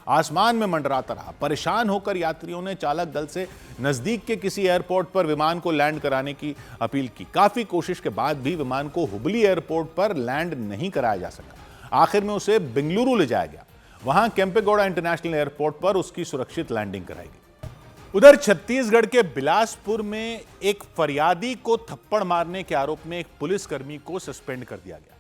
A: आसमान में मंडराता रहा। परेशान होकर यात्रियों ने चालक दल से नजदीक के किसी एयरपोर्ट पर विमान को लैंड कराने की अपील की। काफी कोशिश के बाद भी विमान को हुबली एयरपोर्ट पर लैंड नहीं कराया जा सका। आखिर में उसे बेंगलुरु ले जाया गया। वहां केंपेगौड़ा इंटरनेशनल एयरपोर्ट पर उसकी सुरक्षित लैंडिंग कराई गई। उधर छत्तीसगढ़ के बिलासपुर में एक फरियादी को थप्पड़ मारने के आरोप में एक पुलिसकर्मी को सस्पेंड कर दिया गया।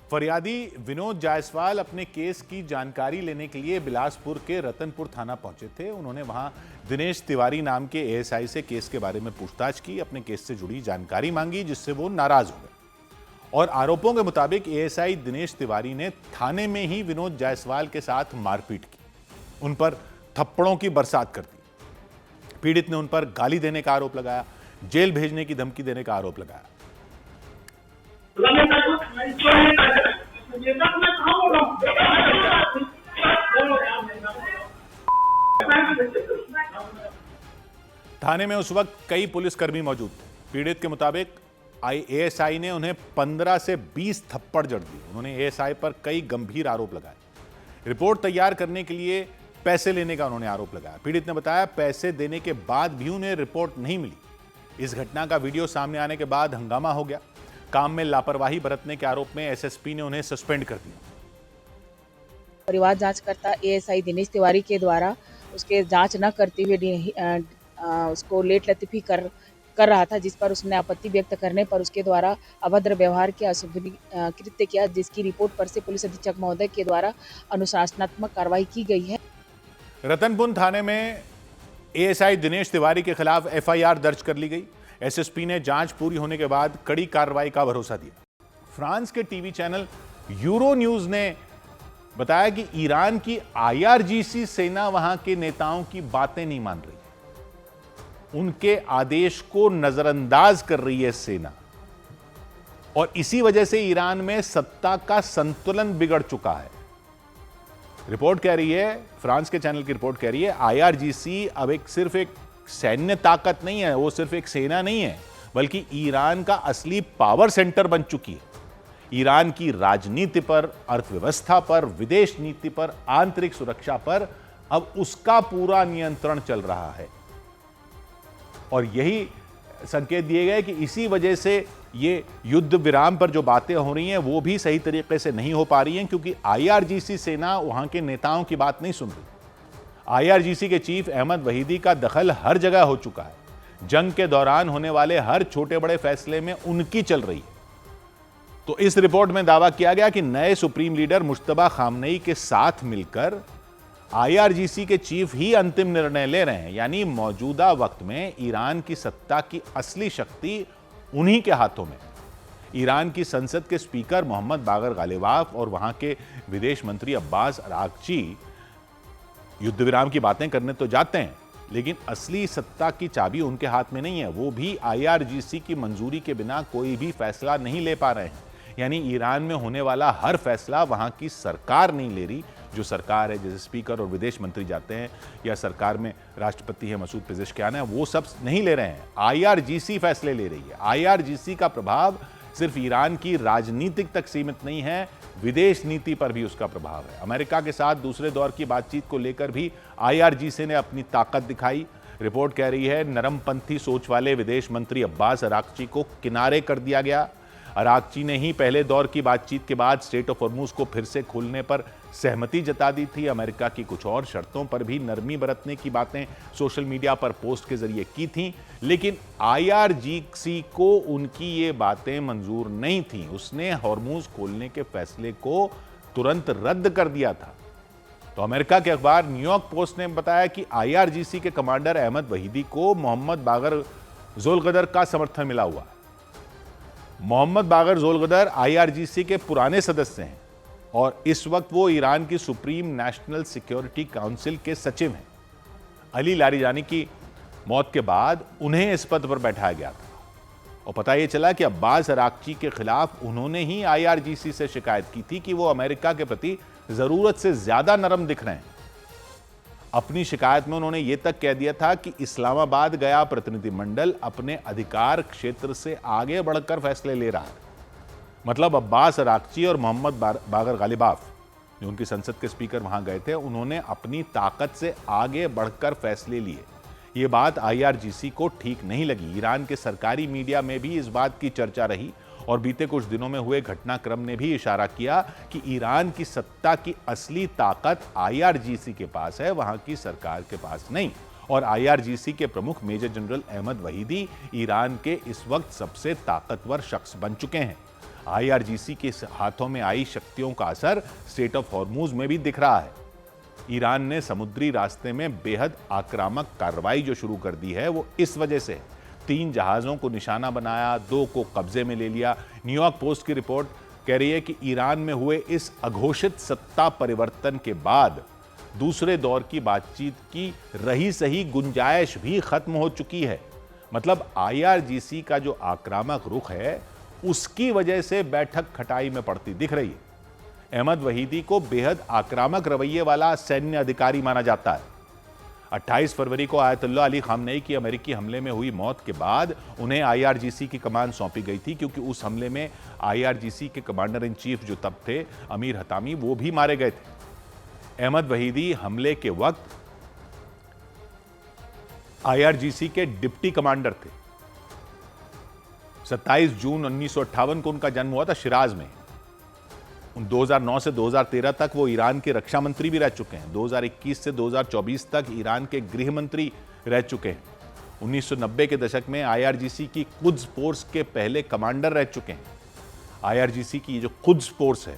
A: फरियादी विनोद जायसवाल अपने केस की जानकारी लेने के लिए बिलासपुर के रतनपुर थाना पहुंचे थे। उन्होंने वहां दिनेश तिवारी नाम के एएसआई से केस के बारे में पूछताछ की, अपने केस से जुड़ी जानकारी मांगी, जिससे वो नाराज हो गए। और आरोपों के मुताबिक एएसआई दिनेश तिवारी ने थाने में ही विनोद जायसवाल के साथ मारपीट की, उन पर थप्पड़ों की बरसात कर दी। पीड़ित ने उन पर गाली देने का आरोप लगाया, जेल भेजने की धमकी देने का आरोप लगाया। थाने में उस वक्त कई पुलिसकर्मी मौजूद थे। पीड़ित के मुताबिक एएसआई ने उन्हें 15 से 20 थप्पड़ जड़ दिए। उन्होंने एएसआई पर कई गंभीर आरोप लगाए। रिपोर्ट तैयार करने के लिए पैसे लेने का उन्होंने आरोप लगाया। पीड़ित ने बताया पैसे देने के बाद भी उन्हें रिपोर्ट नहीं मिली। इस घटना का वीडियो सामने आने के बाद हंगामा हो गया। काम में लापरवाही बरतने के आरोप में एसएसपी ने उन्हें सस्पेंड कर दिया।
I: परिवार जांचकर्ता एएसआई दिनेश तिवारी के द्वारा उसके जांच न करते हुए उसको लेट लतीफी कर रहा था, जिस पर उसने आपत्ति व्यक्त करने पर उसके द्वारा अभद्र व्यवहार किया, अशुभ कृत्य किया, जिसकी रिपोर्ट पर से पुलिस अधीक्षक महोदय के द्वारा अनुशासनात्मक कार्रवाई की गई है।
A: रतनपुर थाने में एएसआई दिनेश तिवारी के खिलाफ एफआईआर दर्ज कर ली गई। एसएसपी ने जांच पूरी होने के बाद कड़ी कार्रवाई का भरोसा दिया। फ्रांस के टीवी चैनल यूरो न्यूज ने बताया कि ईरान की आईआरजीसी सेना वहां के नेताओं की बातें नहीं मान रही, उनके आदेश को नजरअंदाज कर रही है सेना, और इसी वजह से ईरान में सत्ता का संतुलन बिगड़ चुका है। रिपोर्ट कह रही है, फ्रांस के चैनल की रिपोर्ट कह रही है, आईआरजीसी अब सिर्फ एक सैन्य ताकत नहीं है, वो सिर्फ एक सेना नहीं है, बल्कि ईरान का असली पावर सेंटर बन चुकी है। ईरान की राजनीति पर, अर्थव्यवस्था पर, विदेश नीति पर, आंतरिक सुरक्षा पर अब उसका पूरा नियंत्रण चल रहा है। और यही संकेत दिए गए कि इसी वजह से ये युद्ध विराम पर जो बातें हो रही हैं वो भी सही तरीके से नहीं हो पा रही हैं, क्योंकि आईआरजीसी सेना वहां के नेताओं की बात नहीं सुन रही। आईआरजीसी के चीफ अहमद वहीदी का दखल हर जगह हो चुका है। जंग के दौरान होने वाले हर छोटे बड़े फैसले में उनकी चल रही है। तो इस रिपोर्ट में दावा किया गया कि नए सुप्रीम लीडर मुश्तबा खामनेई के साथ मिलकर आईआरजीसी के चीफ ही अंतिम निर्णय ले रहे हैं, यानी मौजूदा वक्त में ईरान की सत्ता की असली शक्ति उन्हीं के हाथों में। ईरान की संसद के स्पीकर मोहम्मद बागर गालिबाफ और वहां के विदेश मंत्री अब्बास अरागची युद्ध विराम की बातें करने तो जाते हैं, लेकिन असली सत्ता की चाबी उनके हाथ में नहीं है। वो भी आईआरजीसी की मंजूरी के बिना कोई भी फैसला नहीं ले पा रहे हैं। यानी ईरान में होने वाला हर फैसला वहां की सरकार नहीं ले रही। जो सरकार है, जैसे स्पीकर और विदेश मंत्री जाते हैं, या सरकार में राष्ट्रपति है मसूद पेजेश्कियान है, वो सब नहीं ले रहे हैं। IRGC फैसले ले रही है। IRGC का प्रभाव सिर्फ ईरान की राजनीतिक तक सीमित नहीं है, विदेश नीति पर भी उसका प्रभाव है। अमेरिका के साथ दूसरे दौर की बातचीत को लेकर भी IRGC ने अपनी ताकत दिखाई। रिपोर्ट कह रही है नरमपंथी सोच वाले विदेश मंत्री अब्बास अराक्ची को किनारे कर दिया गया। अराक्ची ने ही पहले दौर की बातचीत के बाद स्ट्रेट ऑफ हॉर्मुज को फिर से खोलने पर सहमति जता दी थी। अमेरिका की कुछ और शर्तों पर भी नरमी बरतने की बातें सोशल मीडिया पर पोस्ट के जरिए की थी, लेकिन IRGC को उनकी ये बातें मंजूर नहीं थी। उसने हॉर्मुज खोलने के फैसले को तुरंत रद्द कर दिया था। तो अमेरिका के अखबार न्यूयॉर्क पोस्ट ने बताया कि IRGC के कमांडर अहमद वहीदी को मोहम्मद बागर जोलगदर का समर्थन मिला हुआ है। मोहम्मद बागर जोलगदर IRGC के पुराने सदस्य हैं और इस वक्त वो ईरान की सुप्रीम नेशनल सिक्योरिटी काउंसिल के सचिव हैं। अली लारिजानी की मौत के बाद उन्हें इस पद पर बैठाया गया था और पता ये चला कि अब्बास अराक्ची के खिलाफ उन्होंने ही IRGC से शिकायत की थी कि वो अमेरिका के प्रति जरूरत से ज्यादा नरम दिख रहे हैं। अपनी शिकायत में उन्होंने ये तक कह दिया था कि इस्लामाबाद गया प्रतिनिधिमंडल अपने अधिकार क्षेत्र से आगे बढ़कर फैसले ले रहा है। मतलब अब्बास अराक्ची और मोहम्मद बागर गालिबाफ, जो उनकी संसद के स्पीकर वहां गए थे, उन्होंने अपनी ताकत से आगे बढ़कर फैसले लिए। ये बात IRGC को ठीक नहीं लगी। ईरान के सरकारी मीडिया में भी इस बात की चर्चा रही और बीते कुछ दिनों में हुए घटनाक्रम ने भी इशारा किया कि ईरान की सत्ता की असली ताकत IRGC के पास है, वहां की सरकार के पास नहीं। और IRGC के प्रमुख मेजर जनरल अहमद वहीदी ईरान के इस वक्त सबसे ताकतवर शख्स बन चुके हैं। IRGC के हाथों में आई शक्तियों का असर स्ट्रेट ऑफ हॉर्मुज में भी दिख रहा है। ईरान ने समुद्री रास्ते में बेहद आक्रामक कार्रवाई जो शुरू कर दी है, वो इस वजह से 3 जहाजों को निशाना बनाया, 2 को कब्जे में ले लिया। न्यूयॉर्क पोस्ट की रिपोर्ट कह रही है कि ईरान में हुए इस अघोषित सत्ता परिवर्तन के बाद दूसरे दौर की बातचीत की रही सही गुंजाइश भी खत्म हो चुकी है। मतलब IRGC का जो आक्रामक रुख है, उसकी वजह से बैठक खटाई में पड़ती दिख रही है। अहमद वहीदी को बेहद आक्रामक रवैये वाला सैन्य अधिकारी माना जाता है। 28 फरवरी को आयतुल्लाह अली खामनेई की अमेरिकी हमले में हुई मौत के बाद उन्हें IRGC की कमान सौंपी गई थी, क्योंकि उस हमले में IRGC के कमांडर इन चीफ जो तब थे अमीर हतामी, वो भी मारे गए थे। अहमद वहीदी हमले के वक्त IRGC के डिप्टी कमांडर थे। 27 जून 1958 को उनका जन्म हुआ था शिराज में। 2009 से 2013 तक वो ईरान के रक्षा मंत्री भी रह चुके हैं। 2021 से 2024 तक ईरान के गृह मंत्री रह चुके हैं। 1990 के दशक में IRGC की कुद्स फोर्स के पहले कमांडर रह चुके हैं। IRGC की जो कुद्स फोर्स है,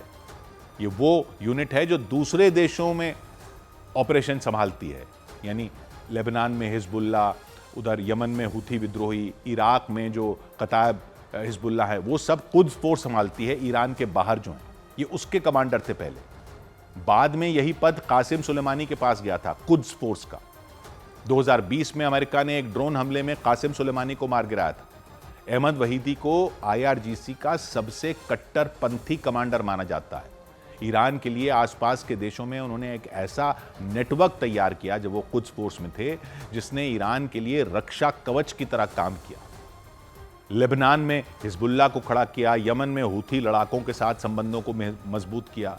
A: ये वो यूनिट है जो दूसरे देशों में ऑपरेशन संभालती है, यानी लेबनान में हिजबुल्ला, उधर यमन में हुथी विद्रोही, इराक में जो कताब हिजबुल्ला है, वो सब कुद्स फोर्स संभालती है। ईरान के बाहर जो है, ये उसके कमांडर थे पहले। बाद में यही पद कासिम सुलेमानी के पास गया था, कुद्स फोर्स का। 2020 में अमेरिका ने एक ड्रोन हमले में कासिम सुलेमानी को मार गिराया था। अहमद वहीदी को IRGC का सबसे कट्टरपंथी कमांडर माना जाता है। ईरान के लिए आसपास के देशों में उन्होंने एक ऐसा नेटवर्क तैयार किया जब वो कुद्स फोर्स में थे, जिसने ईरान के लिए रक्षा कवच की तरह काम किया। लेबनान में हिजबुल्ला को खड़ा किया, यमन में हुथी लड़ाकों के साथ संबंधों को मजबूत किया,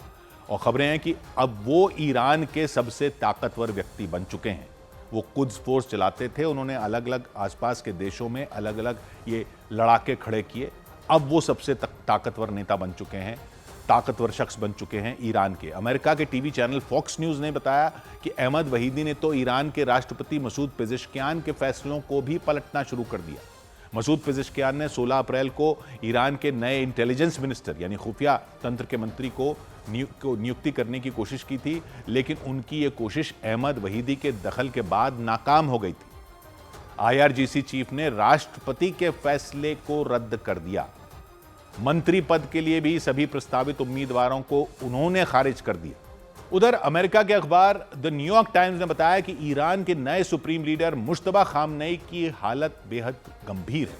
A: और खबरें हैं कि अब वो ईरान के सबसे ताकतवर व्यक्ति बन चुके हैं। वो कुद्स फोर्स चलाते थे, उन्होंने अलग अलग आसपास के देशों में अलग अलग ये लड़ाके खड़े किए। अब वो सबसे ताकतवर नेता बन चुके हैं, ताकतवर शख्स बन चुके हैं ईरान के। अमेरिका के टीवी चैनल फॉक्स न्यूज़ ने बताया कि अहमद वहीदी ने तो ईरान के राष्ट्रपति मसूद पेजेश्कियान के फैसलों को भी पलटना शुरू कर दिया। मसूद पेजेश्कियान ने 16 अप्रैल को ईरान के नए इंटेलिजेंस मिनिस्टर यानी खुफिया तंत्र के मंत्री को नियुक्ति करने की कोशिश की थी, लेकिन उनकी ये कोशिश अहमद वहीदी के दखल के बाद नाकाम हो गई थी। IRGC चीफ ने राष्ट्रपति के फैसले को रद्द कर दिया। मंत्री पद के लिए भी सभी प्रस्तावित उम्मीदवारों को उन्होंने खारिज कर दिया। उधर अमेरिका के अखबार द न्यूयॉर्क टाइम्स ने बताया कि ईरान के नए सुप्रीम लीडर मुश्तबा खामनेई की हालत बेहद गंभीर है।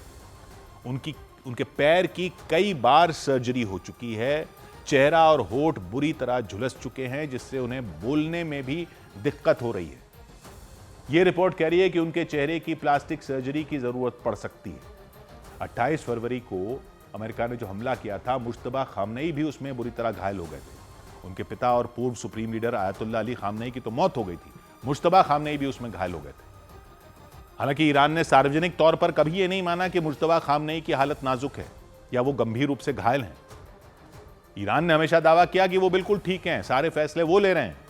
A: उनके पैर की कई बार सर्जरी हो चुकी है। चेहरा और होठ बुरी तरह झुलस चुके हैं, जिससे उन्हें बोलने में भी दिक्कत हो रही है। यह रिपोर्ट कह रही है कि उनके चेहरे की प्लास्टिक सर्जरी की जरूरत पड़ सकती है। 28 फरवरी को अमेरिका ने जो हमला किया था, मुश्तबा खामनेई भी उसमें बुरी तरह घायल हो गए थे। उनके पिता और पूर्व supreme leader ayatollah Ali Khamenei की तो मौत हो गई थी, मुश्तबा खामनेई भी उसमें घायल हो गए थे। हालांकि ईरान ने सार्वजनिक तौर पर कभी यह नहीं माना कि मुश्तबा खामनेई की हालत नाजुक है या वो गंभीर रूप से घायल हैं। ईरान ने हमेशा दावा किया कि वो बिल्कुल ठीक हैं, सारे फैसले वो ले रहे हैं।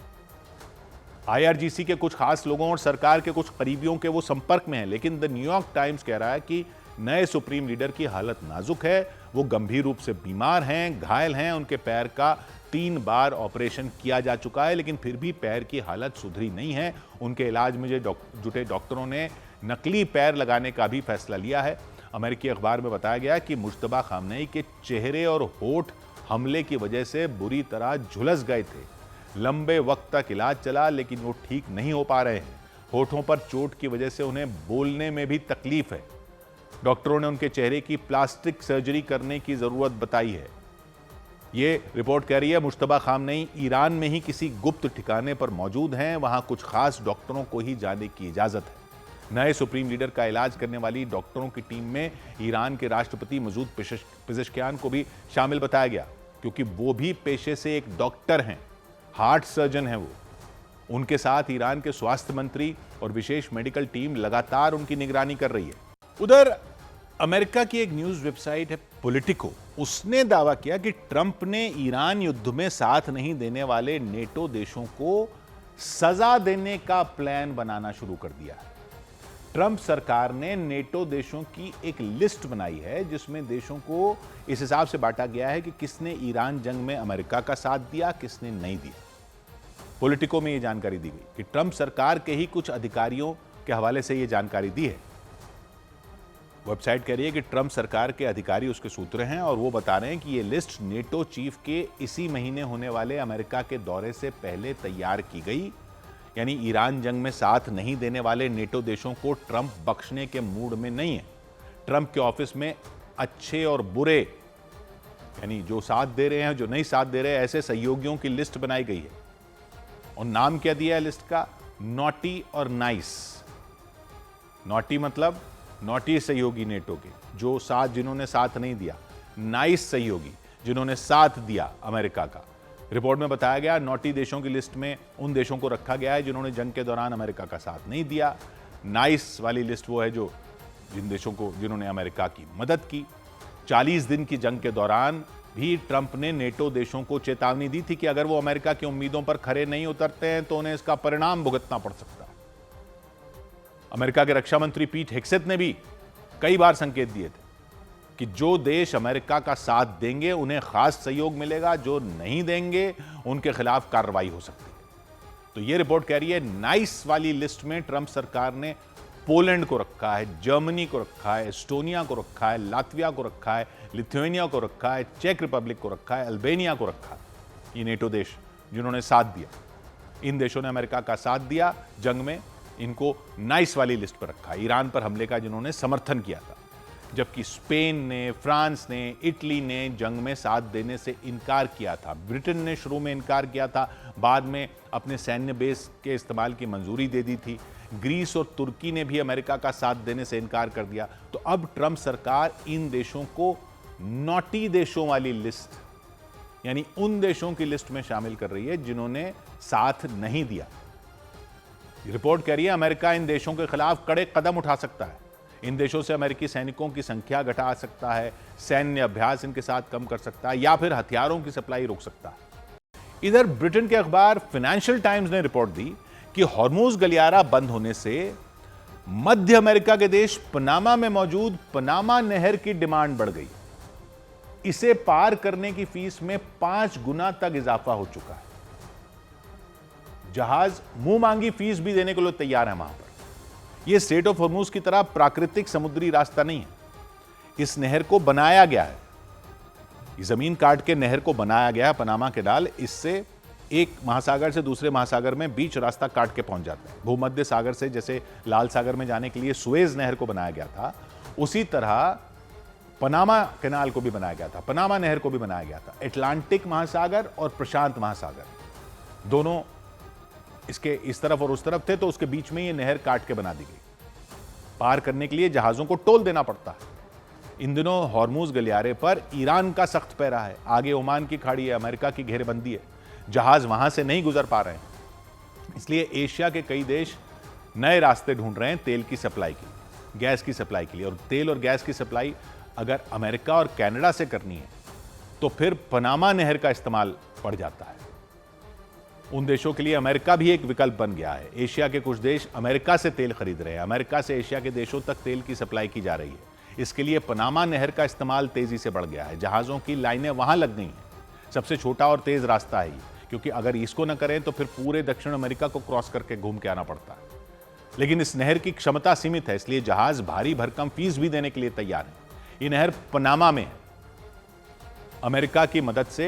A: IRGC के कुछ खास लोगों और सरकार के कुछ करीबियों के वो संपर्क में हैं, लेकिन द न्यूयॉर्क टाइम्स कह रहा है कि नए सुप्रीम लीडर की हालत नाजुक है, वो गंभीर रूप से बीमार हैं, घायल हैं। उनके पैर का 3 बार ऑपरेशन किया जा चुका है, लेकिन फिर भी पैर की हालत सुधरी नहीं है। उनके इलाज में जुटे डॉक्टरों ने नकली पैर लगाने का भी फैसला लिया है। अमेरिकी अखबार में बताया गया कि मुश्तबा खामनेई के चेहरे और होठ हमले की वजह से बुरी तरह झुलस गए थे। लंबे वक्त तक इलाज चला, लेकिन वो ठीक नहीं हो पा रहे हैं। होठों पर चोट की वजह से उन्हें बोलने में भी तकलीफ है। डॉक्टरों ने उनके चेहरे की प्लास्टिक सर्जरी करने की जरूरत बताई है। ये रिपोर्ट कह रही है मुश्तबा खामनेई ईरान में ही किसी गुप्त ठिकाने पर मौजूद हैं, वहां कुछ खास डॉक्टरों को ही जाने की इजाजत है। नए सुप्रीम लीडर का इलाज करने वाली डॉक्टरों की टीम में ईरान के राष्ट्रपति मसूद पेज़ेश्कियान को भी शामिल बताया गया, क्योंकि वो भी पेशे से एक डॉक्टर हैं, हार्ट सर्जन हैं वो। उनके साथ ईरान के स्वास्थ्य मंत्री और विशेष मेडिकल टीम लगातार उनकी निगरानी कर रही है। उधर अमेरिका की एक न्यूज वेबसाइट है पॉलिटिको, उसने दावा किया कि ट्रंप ने ईरान युद्ध में साथ नहीं देने वाले नेटो देशों को सजा देने का प्लान बनाना शुरू कर दिया है। ट्रंप सरकार ने नेटो देशों की एक लिस्ट बनाई है, जिसमें देशों को इस हिसाब से बांटा गया है कि किसने ईरान जंग में अमेरिका का साथ दिया, किसने नहीं दिया। पॉलिटिको में यह जानकारी दी गई कि ट्रंप सरकार के ही कुछ अधिकारियों के हवाले से यह जानकारी दी है। वेबसाइट कह रही है कि ट्रंप सरकार के अधिकारी उसके सूत्र हैं और वो बता रहे हैं कि यह लिस्ट नेटो चीफ के इसी महीने होने वाले अमेरिका के दौरे से पहले तैयार की गई। यानी ईरान जंग में साथ नहीं देने वाले नेटो देशों को ट्रंप बख्शने के मूड में नहीं है। ट्रंप के ऑफिस में अच्छे और बुरे, यानी जो साथ दे रहे हैं, जो नहीं साथ दे रहे हैं, ऐसे सहयोगियों की लिस्ट बनाई गई है। और नाम क्या दिया है लिस्ट का? नॉटी और नाइस। नॉटी मतलब नॉटी सहयोगी नेटो के, जो साथ जिन्होंने साथ नहीं दिया। नाइस सहयोगी जिन्होंने साथ दिया अमेरिका का। रिपोर्ट में बताया गया नॉटी देशों की लिस्ट में उन देशों को रखा गया है जिन्होंने जंग के दौरान अमेरिका का साथ नहीं दिया। नाइस वाली लिस्ट वो है जो जिन देशों को जिन्होंने अमेरिका की मदद की। 40 दिन की जंग के दौरान भी ट्रंप ने नेटो देशों को चेतावनी दी थी कि अगर वो अमेरिका की उम्मीदों पर खरे नहीं उतरते हैं तो उन्हें इसका परिणाम भुगतना पड़ सकता है। अमेरिका के रक्षा मंत्री पीट हेग्सेथ ने भी कई बार संकेत दिए थे कि जो देश अमेरिका का साथ देंगे उन्हें खास सहयोग मिलेगा, जो नहीं देंगे उनके खिलाफ कार्रवाई हो सकती है। तो यह रिपोर्ट कह रही है नाइस वाली लिस्ट में ट्रंप सरकार ने पोलैंड को रखा है, जर्मनी को रखा है, एस्टोनिया को रखा है, लातविया को रखा है, लिथुआनिया को रखा है, चेक रिपब्लिक को रखा है, अल्बानिया को रखा है। ये नेटो देश जिन्होंने साथ दिया, इन देशों ने अमेरिका का साथ दिया जंग में, इनको नाइस वाली लिस्ट पर रखा। ईरान पर हमले का जिन्होंने समर्थन किया था, जबकि स्पेन ने, फ्रांस ने, इटली ने जंग में साथ देने से इनकार किया था। ब्रिटेन ने शुरू में इनकार किया था, बाद में अपने सैन्य बेस के इस्तेमाल की मंजूरी दे दी थी। ग्रीस और तुर्की ने भी अमेरिका का साथ देने से इनकार कर दिया। तो अब ट्रंप सरकार इन देशों को नॉटी देशों वाली लिस्ट, यानी उन देशों की लिस्ट में शामिल कर रही है जिन्होंने साथ नहीं दिया। रिपोर्ट कह रही है अमेरिका इन देशों के खिलाफ कड़े कदम उठा सकता है। इन देशों से अमेरिकी सैनिकों की संख्या घटा सकता है, सैन्य अभ्यास इनके साथ कम कर सकता है, या फिर हथियारों की सप्लाई रोक सकता है। इधर ब्रिटेन के अखबार फाइनेंशियल टाइम्स ने रिपोर्ट दी कि हॉर्मुज गलियारा बंद होने से मध्य अमेरिका के देश पनामा में मौजूद पनामा नहर की डिमांड बढ़ गई। इसे पार करने की फीस में 5 गुना तक इजाफा हो चुका है। जहाज मुंह मांगी फीस भी देने के लिए तैयार है वहां पर। यह स्ट्रेट ऑफ हॉर्मुज की तरह प्राकृतिक समुद्री रास्ता नहीं है, इस नहर को बनाया गया है। इस जमीन काट के नहर को बनाया गया है पनामा कैनाल। इससे एक महासागर से दूसरे महासागर में बीच रास्ता काट के पहुंच जाता है। भूमध्य सागर से जैसे लाल सागर में जाने के लिए सुएज नहर को बनाया गया था, उसी तरह पनामा कैनाल को भी बनाया गया था, पनामा नहर को भी बनाया गया था। अटलांटिक महासागर और प्रशांत महासागर दोनों इसके इस तरफ और उस तरफ थे, तो उसके बीच में ये नहर काट के बना दी गई। पार करने के लिए जहाजों को टोल देना पड़ता है। इन दिनों हॉर्मूज गलियारे पर ईरान का सख्त पहरा है, आगे ओमान की खाड़ी है, अमेरिका की घेरेबंदी है, जहाज वहां से नहीं गुजर पा रहे हैं। इसलिए एशिया के कई देश नए रास्ते ढूंढ रहे हैं तेल की सप्लाई की, गैस की सप्लाई के लिए। और तेल और गैस की सप्लाई अगर अमेरिका और कनाडा से करनी है तो फिर पनामा नहर का इस्तेमाल पड़ जाता है। उन देशों के लिए अमेरिका भी एक विकल्प बन गया है। एशिया के कुछ देश अमेरिका से तेल खरीद रहे हैं, अमेरिका से एशिया के देशों तक तेल की सप्लाई की जा रही है। इसके लिए पनामा नहर का इस्तेमाल तेजी से बढ़ गया है। जहाजों की लाइनें वहां लग गई हैं। सबसे छोटा और तेज रास्ता है ये, क्योंकि अगर इसको न करें तो फिर पूरे दक्षिण अमेरिका को क्रॉस करके घूम के आना पड़ता है। लेकिन इस नहर की क्षमता सीमित है, इसलिए जहाज भारी भरकम फीस भी देने के लिए तैयार है। ये नहर पनामा में है। अमेरिका की मदद से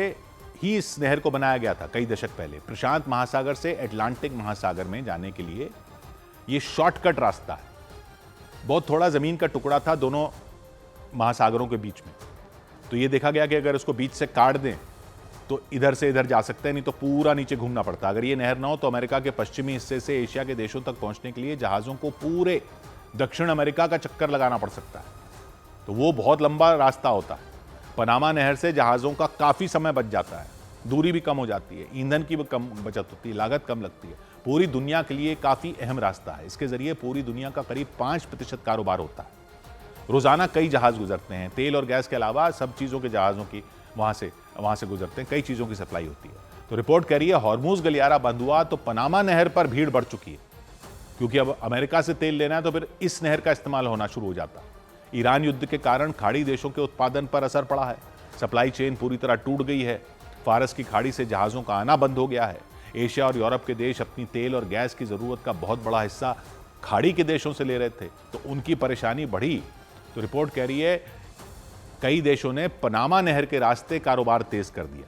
A: ही इस नहर को बनाया गया था कई दशक पहले। प्रशांत महासागर से अटलांटिक महासागर में जाने के लिए यह शॉर्टकट रास्ता है। बहुत थोड़ा जमीन का टुकड़ा था दोनों महासागरों के बीच में, तो यह देखा गया कि अगर उसको बीच से काट दें तो इधर से इधर जा सकते हैं, नहीं तो पूरा नीचे घूमना पड़ता। अगर ये नहर ना हो तो अमेरिका के पश्चिमी हिस्से से एशिया के देशों तक पहुंचने के लिए जहाजों को पूरे दक्षिण अमेरिका का चक्कर लगाना पड़ सकता है, तो वो बहुत लंबा रास्ता होता है। पनामा नहर से जहाजों का काफी समय बच जाता है, दूरी भी कम हो जाती है, ईंधन की भी कम बचत होती है, लागत कम लगती है। पूरी दुनिया के लिए काफी अहम रास्ता है। इसके जरिए पूरी दुनिया का करीब 5% कारोबार होता है। रोजाना कई जहाज गुजरते हैं। तेल और गैस के अलावा सब चीजों के जहाजों की वहां से गुजरते हैं, कई चीजों की सप्लाई होती है। तो रिपोर्ट कह रही है हॉर्मूज गलियारा बंद हुआ तो पनामा नहर पर भीड़ बढ़ चुकी है, क्योंकि अब अमेरिका से तेल लेना है तो फिर इस नहर का इस्तेमाल होना शुरू हो जाता है। ईरान युद्ध के कारण खाड़ी देशों के उत्पादन पर असर पड़ा है। सप्लाई चेन पूरी तरह टूट गई है। फारस की खाड़ी से जहाजों का आना बंद हो गया है। एशिया और यूरोप के देश अपनी तेल और गैस की जरूरत का बहुत बड़ा हिस्सा खाड़ी के देशों से ले रहे थे, तो उनकी परेशानी बढ़ी। तो रिपोर्ट कह रही है कई देशों ने पनामा नहर के रास्ते कारोबार तेज कर दिया,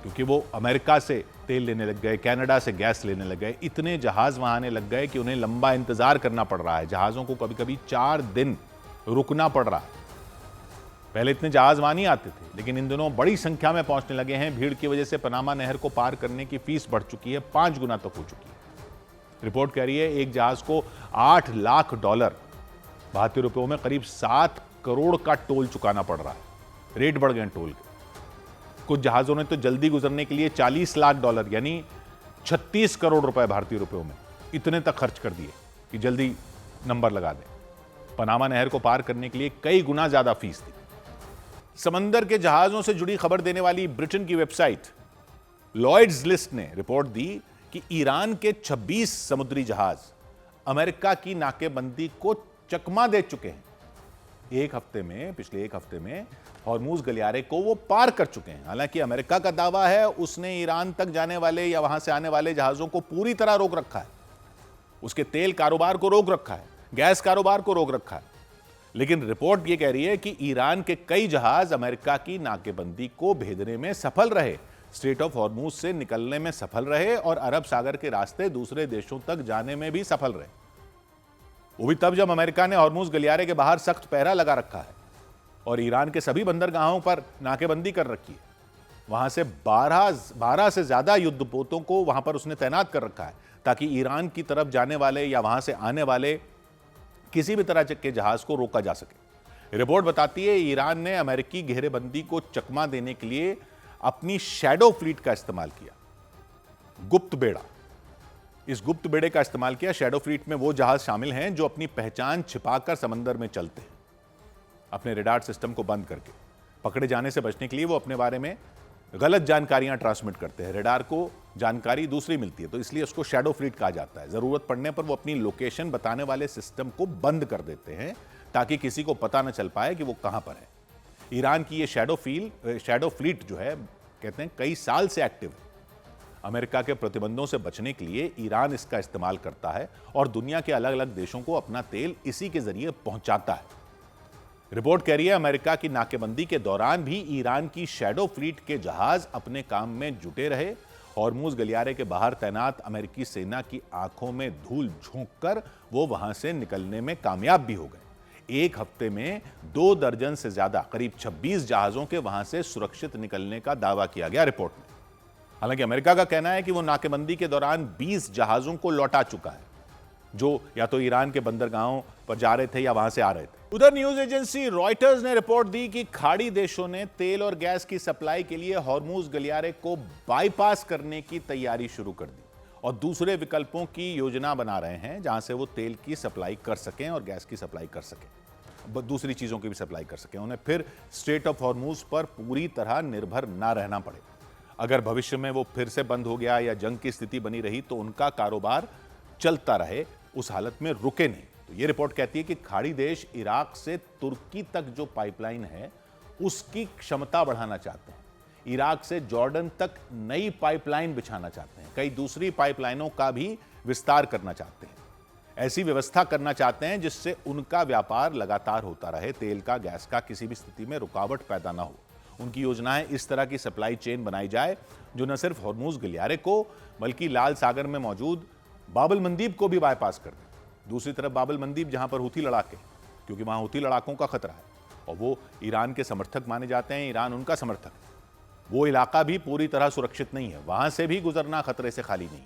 A: क्योंकि वो अमेरिका से तेल लेने लग गए, कनाडा से गैस लेने लग गए। इतने जहाज वहां आने लग गए कि उन्हें लंबा इंतजार करना पड़ रहा है। जहाजों को कभी कभी 4 दिन रुकना पड़ रहा है। पहले इतने जहाज वहां नहीं आते थे, लेकिन इन दिनों बड़ी संख्या में पहुंचने लगे हैं। भीड़ की वजह से पनामा नहर को पार करने की फीस बढ़ चुकी है, 5 गुना तक हो चुकी है। रिपोर्ट कह रही है एक जहाज को $8 लाख भारतीय रुपयों में करीब 7 करोड़ का टोल चुकाना पड़ रहा है। रेट बढ़ गए टोल के। कुछ जहाजों ने तो जल्दी गुजरने के लिए $40 लाख यानी 36 करोड़ रुपए भारतीय रुपयों में इतने तक खर्च कर दिए कि जल्दी नंबर लगा दें। पनामा नहर को पार करने के लिए कई गुना ज्यादा फीस थी। समंदर के जहाजों से जुड़ी खबर देने वाली ब्रिटेन की वेबसाइट लॉयड्स लिस्ट ने रिपोर्ट दी कि ईरान के 26 समुद्री जहाज अमेरिका की नाकेबंदी को चकमा दे चुके हैं। पिछले एक हफ्ते में हॉर्मूज गलियारे को वो पार कर चुके हैं। हालांकि अमेरिका का दावा है उसने ईरान तक जाने वाले या वहां से आने वाले जहाजों को पूरी तरह रोक रखा है। उसके तेल कारोबार को रोक रखा है, गैस कारोबार को रोक रखा है। लेकिन रिपोर्ट ये कह रही है कि ईरान के कई जहाज अमेरिका की नाकेबंदी को भेदने में सफल रहे, स्ट्रेट ऑफ हॉर्मूज से निकलने में सफल रहे और अरब सागर के रास्ते दूसरे देशों तक जाने में भी सफल रहे। वो भी तब जब अमेरिका ने हॉर्मूज गलियारे के बाहर सख्त पहरा लगा रखा है और ईरान के सभी बंदरगाहों पर नाकेबंदी कर रखी है। वहां से 12 से ज्यादा युद्धपोतों को वहां पर उसने तैनात कर रखा है, ताकि ईरान की तरफ जाने वाले या वहां से आने वाले किसी भी तरह के जहाज को रोका जा सके। रिपोर्ट बताती है ईरान ने अमेरिकी घेरेबंदी को चकमा देने के लिए अपनी शैडो फ्लीट का इस्तेमाल किया, गुप्त बेड़ा। इस गुप्त बेड़े का इस्तेमाल किया। शैडो फ्लीट में वो जहाज शामिल हैं जो अपनी पहचान छिपाकर समंदर में चलते हैं, अपने रेडार सिस्टम को बंद करके। पकड़े जाने से बचने के लिए वो अपने बारे में गलत जानकारियां ट्रांसमिट करते हैं। रेडार को जानकारी दूसरी मिलती है, तो इसलिए उसको शैडो फ्लीट कहा जाता है। जरूरत पड़ने पर वो अपनी लोकेशन बताने वाले सिस्टम को बंद कर देते हैं ताकि किसी को पता न चल पाए कि वो कहां पर है। ईरान की ये शैडो फ्लीट जो है, कहते हैं कई साल से एक्टिव है। अमेरिका के प्रतिबंधों से बचने के लिए ईरान इसका इस्तेमाल करता है और दुनिया के अलग अलग देशों को अपना तेल इसी के जरिए पहुंचाता है। रिपोर्ट कह रही है अमेरिका की नाकेबंदी के दौरान भी ईरान की शैडो फ्लीट के जहाज अपने काम में जुटे रहे। हॉर्मूज गलियारे के बाहर तैनात अमेरिकी सेना की आंखों में धूल झोंककर वो वहां से निकलने में कामयाब भी हो गए। एक हफ्ते में 2 दर्जन से ज्यादा, करीब 26 जहाजों के वहां से सुरक्षित निकलने का दावा किया गया रिपोर्ट में। हालांकि अमेरिका का कहना है कि वो नाकेबंदी के दौरान 20 जहाजों को लौटा चुका है, जो या तो ईरान के बंदरगाहों पर जा रहे थे या वहां से आ रहे थे। उधर न्यूज एजेंसी रॉयटर्स ने रिपोर्ट दी कि खाड़ी देशों ने तेल और गैस की सप्लाई के लिए हॉर्मूज गलियारे को बाईपास करने की तैयारी शुरू कर दी और दूसरे विकल्पों की योजना बना रहे हैं जहां से वो तेल की सप्लाई कर सकें और गैस की सप्लाई कर सकें, दूसरी चीजों की भी सप्लाई कर सकें। उन्हें फिर स्ट्रेट ऑफ हॉर्मूज पर पूरी तरह निर्भर ना रहना पड़े। अगर भविष्य में वो फिर से बंद हो गया या जंग की स्थिति बनी रही तो उनका कारोबार चलता रहे, उस हालत में रुके नहीं। तो ये रिपोर्ट कहती है कि खाड़ी देश इराक से तुर्की तक जो पाइपलाइन है उसकी क्षमता बढ़ाना चाहते हैं, इराक से जॉर्डन तक नई पाइपलाइन बिछाना चाहते हैं, कई दूसरी पाइपलाइनों का भी विस्तार करना चाहते हैं। ऐसी व्यवस्था करना चाहते हैं जिससे उनका व्यापार लगातार होता रहे, तेल का, गैस का किसी भी स्थिति में रुकावट पैदा ना हो। उनकी योजना है इस तरह की सप्लाई चेन बनाई जाए जो न सिर्फ हॉर्मूज गलियारे को बल्कि लाल सागर में मौजूद बाबल मंदीब को भी बाईपास कर दे। दूसरी तरफ बाबल मंदीब जहां पर हूथी लड़ाके, क्योंकि वहां हूथी लड़ाकों का खतरा है और वो ईरान के समर्थक माने जाते हैं, ईरान उनका समर्थक है, वो इलाका भी पूरी तरह सुरक्षित नहीं है, वहां से भी गुजरना खतरे से खाली नहीं,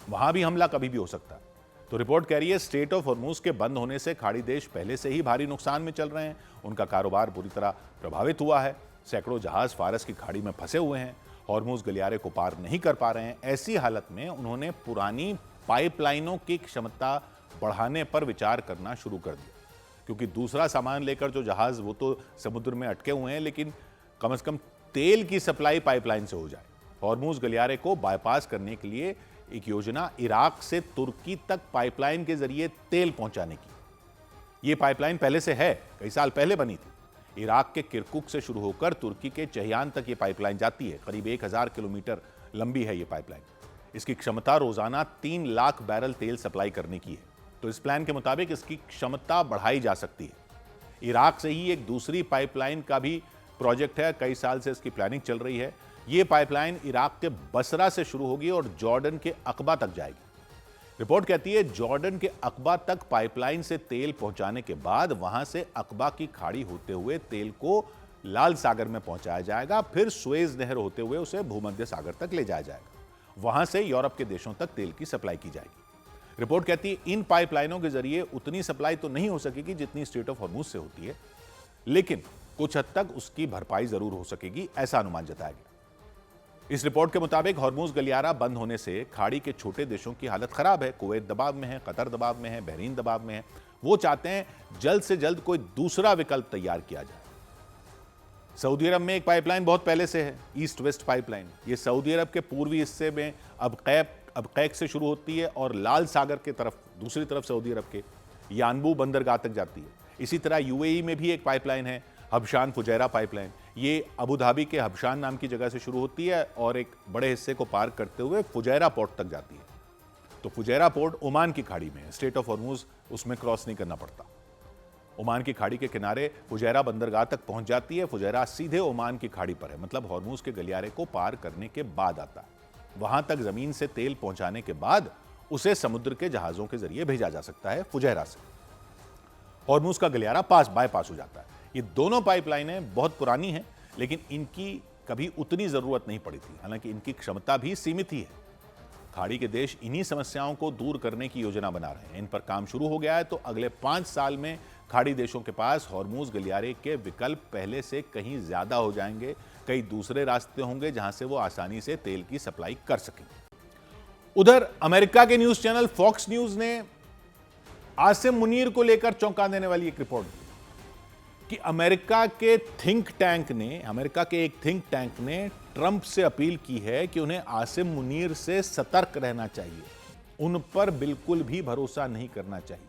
A: वहां भी हमला कभी भी हो सकता है। तो रिपोर्ट कह रही है स्ट्रेट ऑफ हॉर्मूज के बंद होने से खाड़ी देश पहले से ही भारी नुकसान में चल रहे हैं, उनका कारोबार बुरी तरह प्रभावित हुआ है, सैकड़ों जहाज फारस की खाड़ी में फंसे हुए हैं, हॉर्मूज गलियारे को पार नहीं कर पा रहे हैं। ऐसी हालत में उन्होंने पुरानी पाइपलाइनों की क्षमता बढ़ाने पर विचार करना शुरू कर दिया, क्योंकि दूसरा सामान लेकर जो जहाज वो तो समुद्र में अटके हुए हैं, लेकिन कम से कम तेल की सप्लाई पाइपलाइन से हो जाए। हॉर्मूज गलियारे को बाईपास करने के लिए एक योजना इराक से तुर्की तक पाइपलाइन के जरिए तेल पहुंचाने की। ये पाइपलाइन पहले से है, कई साल पहले बनी थी। इराक के किरकुक से शुरू होकर तुर्की के चहियान तक ये पाइपलाइन जाती है, करीब 1000 किलोमीटर लंबी है ये पाइपलाइन। इसकी क्षमता रोजाना 3 लाख बैरल तेल सप्लाई करने की है। तो इस प्लान के मुताबिक इसकी क्षमता बढ़ाई जा सकती है। इराक से ही एक दूसरी पाइपलाइन का भी प्रोजेक्ट है, कई साल से इसकी प्लानिंग चल रही है। ये पाइपलाइन इराक के बसरा से शुरू होगी और जॉर्डन के अकबा तक जाएगी। रिपोर्ट कहती है जॉर्डन के अकबा तक पाइपलाइन से तेल पहुंचाने के बाद वहां से अकबा की खाड़ी होते हुए तेल को लाल सागर में पहुंचाया जाएगा, फिर सुएज नहर होते हुए उसे भूमध्य सागर तक ले जाया जाएगा, वहां से यूरोप के देशों तक तेल की सप्लाई की जाएगी। रिपोर्ट कहती है इन पाइपलाइनों के जरिए उतनी सप्लाई तो नहीं हो सकेगी जितनी स्ट्रेट ऑफ हॉर्मूज से होती है, लेकिन कुछ हद तक उसकी भरपाई जरूर हो सकेगी, ऐसा अनुमान जताया गया। इस रिपोर्ट के मुताबिक हॉर्मूज गलियारा बंद होने से खाड़ी के छोटे देशों की हालत खराब है। कुवैत दबाव में है, कतर दबाव में है, बहरीन दबाव में है। वो चाहते हैं जल्द से जल्द कोई दूसरा विकल्प तैयार किया जाए। सऊदी अरब में एक पाइपलाइन बहुत पहले से है, ईस्ट वेस्ट पाइपलाइन। ये सऊदी अरब के पूर्वी हिस्से में अबकैक से शुरू होती है और लाल सागर के तरफ, दूसरी तरफ सऊदी अरब के यानबू बंदरगाह तक जाती है। इसी तरह यूएई में भी एक पाइपलाइन है, हबशान फुजैरा पाइपलाइन। ये अबू धाबी के हबशान नाम की जगह से शुरू होती है और एक बड़े हिस्से को पार करते हुए फुजैरा पोर्ट तक जाती है। तो फुजैरा पोर्ट ओमान की खाड़ी में है, स्ट्रेट ऑफ हॉर्मूज उसमें क्रॉस नहीं करना पड़ता। ओमान की खाड़ी के किनारे फुजैरा बंदरगाह तक पहुंच जाती है। फुजैरा सीधे ओमान की खाड़ी पर है, मतलब हॉर्मूज के गलियारे को पार करने के बाद आता है। वहां तक जमीन से तेल पहुंचाने के बाद उसे समुद्र के जहाजों के जरिए भेजा जा सकता है फुजैरा से। हॉर्मूज का गलियारा बाईपास हो जाता है। ये दोनों पाइपलाइनें बहुत पुरानी हैं, लेकिन इनकी कभी उतनी जरूरत नहीं पड़ी थी, हालांकि इनकी क्षमता भी सीमित ही है। खाड़ी के देश इन्हीं समस्याओं को दूर करने की योजना बना रहे हैं। इन पर काम शुरू हो गया है, तो अगले 5 साल में खाड़ी देशों के पास हॉर्मूज गलियारे के विकल्प पहले से कहीं ज्यादा हो जाएंगे। कई दूसरे रास्ते होंगे जहां से वो आसानी से तेल की सप्लाई कर सकेंगे। उधर अमेरिका के न्यूज चैनल फॉक्स न्यूज ने आसिम मुनीर को लेकर चौंका देने वाली एक रिपोर्ट दी कि अमेरिका के एक थिंक टैंक ने ट्रंप से अपील की है कि उन्हें आसिम मुनीर से सतर्क रहना चाहिए, उन पर बिल्कुल भी भरोसा नहीं करना चाहिए।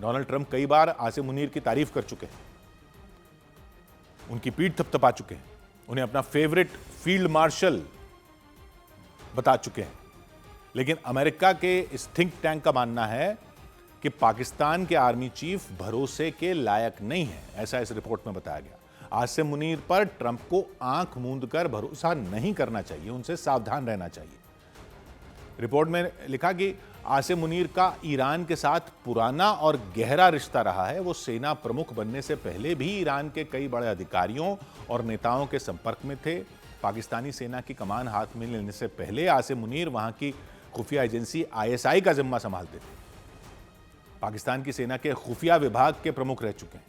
A: डोनाल्ड ट्रंप कई बार आसिम मुनीर की तारीफ कर चुके हैं, उनकी पीठ थपथपा चुके हैं, उन्हें अपना फेवरेट फील्ड मार्शल बता चुके हैं। लेकिन अमेरिका के इस थिंक टैंक का मानना है कि पाकिस्तान के आर्मी चीफ भरोसे के लायक नहीं है, ऐसा इस रिपोर्ट में बताया गया। आसिम मुनीर पर ट्रंप को आंख मूंदकर भरोसा नहीं करना चाहिए, उनसे सावधान रहना चाहिए। रिपोर्ट में लिखा कि आसिम मुनीर का ईरान के साथ पुराना और गहरा रिश्ता रहा है। वो सेना प्रमुख बनने से पहले भी ईरान के कई बड़े अधिकारियों और नेताओं के संपर्क में थे। पाकिस्तानी सेना की कमान हाथ में लेने से पहले आसिम मुनीर वहां की खुफिया एजेंसी ISI का जिम्मा संभालते थे। पाकिस्तान की सेना के खुफिया विभाग के प्रमुख रह चुके हैं।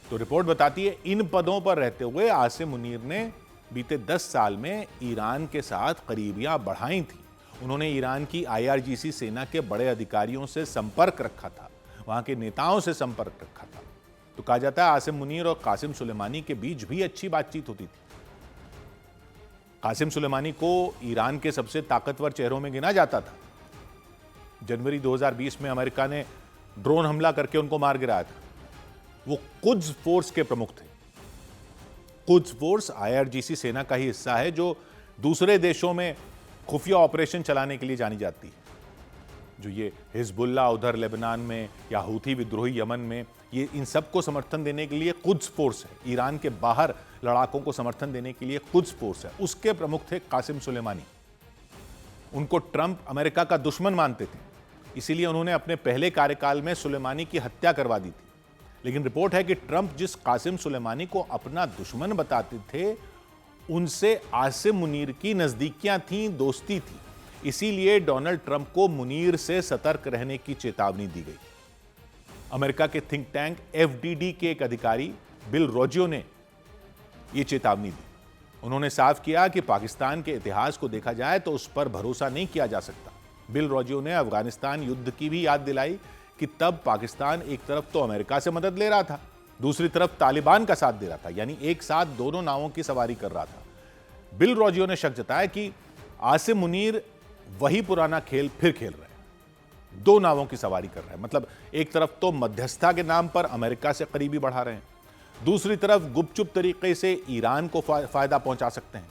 A: तो रिपोर्ट बताती है इन पदों पर रहते हुए आसिम मुनीर ने बीते 10 साल में ईरान के साथ करीबियां बढ़ाई थी। उन्होंने ईरान की IRGC सेना के बड़े अधिकारियों से संपर्क रखा था, वहां के नेताओं से संपर्क रखा था। तो कहा जाता है आसिम मुनीर और कासिम सुलेमानी के बीच भी अच्छी बातचीत होती थी। कासिम सुलेमानी को ईरान के सबसे ताकतवर चेहरों में गिना जाता था। जनवरी 2020 में अमेरिका ने ड्रोन हमला करके उनको मार गिराया था। वो कुद्स फोर्स के प्रमुख थे। कुद्स फोर्स IRGC सेना का ही हिस्सा है जो दूसरे देशों में खुफिया ऑपरेशन चलाने के लिए जानी जाती है। जो ये हिजबुल्ला उधर लेबनान में या हूथी विद्रोही यमन में, ये इन सबको समर्थन देने के लिए कुद्स फोर्स है। ईरान के बाहर लड़ाकों को समर्थन देने के लिए कुद्स फोर्स है। उसके प्रमुख थे कासिम सुलेमानी। उनको ट्रंप अमेरिका का दुश्मन मानते थे, इसीलिए उन्होंने अपने पहले कार्यकाल में सुलेमानी की हत्या करवा दी थी। लेकिन रिपोर्ट है कि ट्रंप जिस कासिम सुलेमानी को अपना दुश्मन बताते थे, उनसे आसिम मुनीर की नजदीकियां थीं, दोस्ती थी। इसीलिए डोनाल्ड ट्रंप को मुनीर से सतर्क रहने की चेतावनी दी गई। अमेरिका के थिंक टैंक FDD के एक अधिकारी बिल रोजियो ने यह चेतावनी दी। उन्होंने साफ किया कि पाकिस्तान के इतिहास को देखा जाए तो उस पर भरोसा नहीं किया जा सकता। बिल रोजियो ने अफगानिस्तान युद्ध की भी याद दिलाई कि तब पाकिस्तान एक तरफ तो अमेरिका से मदद ले रहा था, दूसरी तरफ तालिबान का साथ दे रहा था, यानी एक साथ दोनों नावों की सवारी कर रहा था। बिल रोजियो ने शक जताया कि आसिम मुनीर वही पुराना खेल फिर खेल रहे हैं, दो नावों की सवारी कर रहे हैं। मतलब एक तरफ तो मध्यस्थता के नाम पर अमेरिका से करीबी बढ़ा रहे हैं, दूसरी तरफ गुपचुप तरीके से ईरान को फायदा पहुंचा सकते हैं।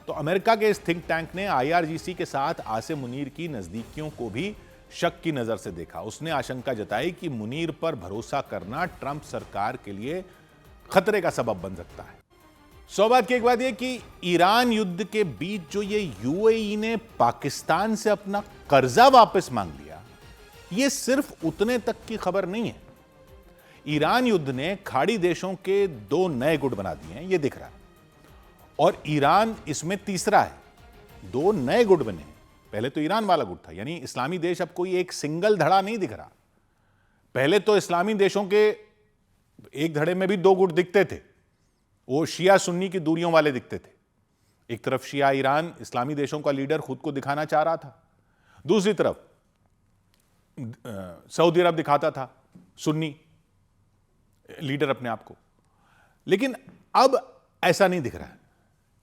A: तो अमेरिका के इस थिंक टैंक ने IRGC के साथ आसिम मुनीर की नजदीकियों को भी शक की नजर से देखा। उसने आशंका जताई कि मुनीर पर भरोसा करना ट्रंप सरकार के लिए खतरे का सबब बन सकता है। सौबात की एक बात यह कि ईरान युद्ध के बीच जो ये UAE ने पाकिस्तान से अपना कर्जा वापस मांग लिया, ये सिर्फ उतने तक की खबर नहीं है। ईरान युद्ध ने खाड़ी देशों के 2 नए गुट बना दिए हैं, ये दिख रहा है, और ईरान इसमें तीसरा है। 2 नए गुट बने हैं। पहले तो ईरान वाला गुट था, यानी इस्लामी देश अब कोई एक सिंगल धड़ा नहीं दिख रहा। पहले तो इस्लामी देशों के एक धड़े में भी 2 गुट दिखते थे, वो शिया सुन्नी की दूरियों वाले दिखते थे। एक तरफ शिया ईरान इस्लामी देशों का लीडर खुद को दिखाना चाह रहा था, दूसरी तरफ सऊदी अरब दिखाता था सुन्नी लीडर अपने आप को। लेकिन अब ऐसा नहीं दिख रहा है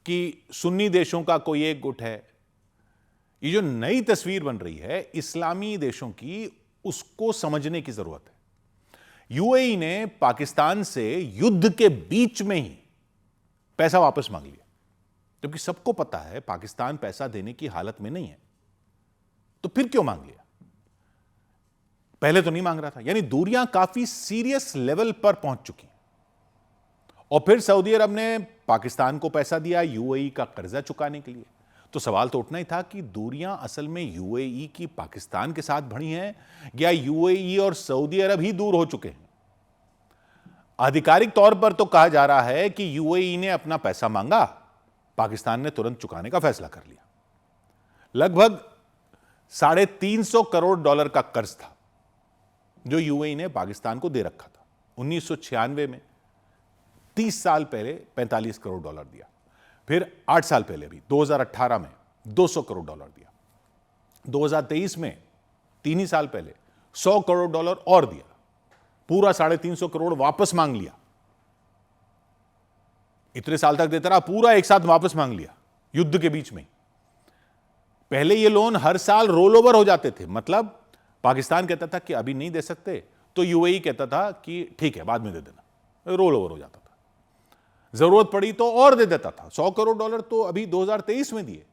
A: कि सुन्नी देशों का कोई एक गुट है। ये जो नई तस्वीर बन रही है इस्लामी देशों की, उसको समझने की जरूरत है। UAE ने पाकिस्तान से युद्ध के बीच में ही पैसा वापस मांग लिया, जबकि सबको पता है पाकिस्तान पैसा देने की हालत में नहीं है। तो फिर क्यों मांग लिया? पहले तो नहीं मांग रहा था, यानी दूरियां काफी सीरियस लेवल पर पहुंच चुकी हैं। और फिर सऊदी अरब ने पाकिस्तान को पैसा दिया UAE का कर्जा चुकाने के लिए। तो सवाल तो उठना ही था कि दूरियां असल में UAE की पाकिस्तान के साथ बढ़ी हैं या UAE और सऊदी अरब ही दूर हो चुके हैं। आधिकारिक तौर पर तो कहा जा रहा है कि UAE ने अपना पैसा मांगा, पाकिस्तान ने तुरंत चुकाने का फैसला कर लिया। लगभग $350 करोड़ का कर्ज था जो UAE ने पाकिस्तान को दे रखा था 1996 में। 30 साल पहले $45 करोड़ दिया, फिर 8 साल पहले भी 2018 में $200 करोड़ दिया, 2023 में 3 ही साल पहले $100 करोड़ और दिया, पूरा 350 करोड़ वापस मांग लिया। इतने साल तक देता रहा, पूरा एक साथ वापस मांग लिया युद्ध के बीच में। पहले ये लोन हर साल रोल ओवर हो जाते थे, मतलब पाकिस्तान कहता था कि अभी नहीं दे सकते, तो UAE कहता था कि ठीक है बाद में दे देना, रोल ओवर हो जाता था। जरूरत पड़ी तो और दे देता था। $100 करोड़ तो अभी 2023 में दिए,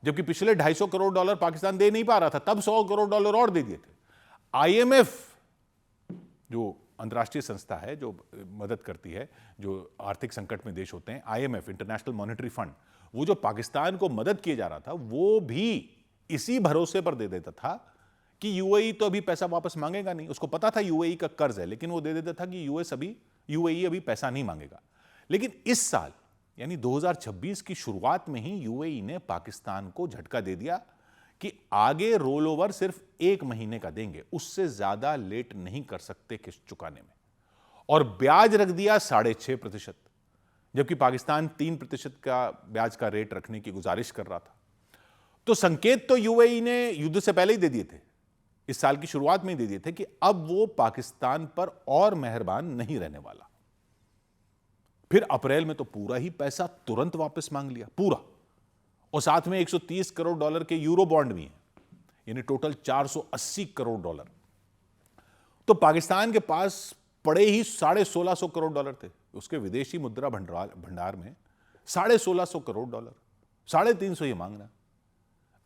A: जबकि पिछले $250 करोड़ पाकिस्तान दे नहीं पा रहा था, तब $100 करोड़ और दे दिए थे। IMF जो अंतर्राष्ट्रीय संस्था है जो मदद करती है जो आर्थिक संकट में देश होते हैं, IMF इंटरनेशनल मॉनेटरी फंड, वो जो पाकिस्तान को मदद किए जा रहा था वो भी इसी भरोसे पर दे देता था कि यूएई तो अभी पैसा वापस मांगेगा नहीं। उसको पता था यूएई का कर्ज है, लेकिन वो दे देता था कि यूएई अभी पैसा नहीं मांगेगा। लेकिन इस साल यानी 2026 की शुरुआत में ही यूएई ने पाकिस्तान को झटका दे दिया कि आगे रोल ओवर सिर्फ 1 महीने का देंगे, उससे ज्यादा लेट नहीं कर सकते किस्त चुकाने में, और ब्याज रख दिया 6.5%, जबकि पाकिस्तान 3% का ब्याज का रेट रखने की गुजारिश कर रहा था। तो संकेत तो यूएई ने युद्ध से पहले ही दे दिए थे, इस साल की शुरुआत में ही दे दिए थे कि अब वो पाकिस्तान पर और मेहरबान नहीं रहने वाला। फिर अप्रैल में तो पूरा ही पैसा तुरंत वापस मांग लिया, पूरा, और साथ में $130 करोड़ के यूरो बॉन्ड भी हैं, यानी टोटल $480 करोड़। तो पाकिस्तान के पास पड़े ही 1650 करोड़ थे। उसके विदेशी मुद्रा भंडार में 1650 करोड़, 350 ये मांगना।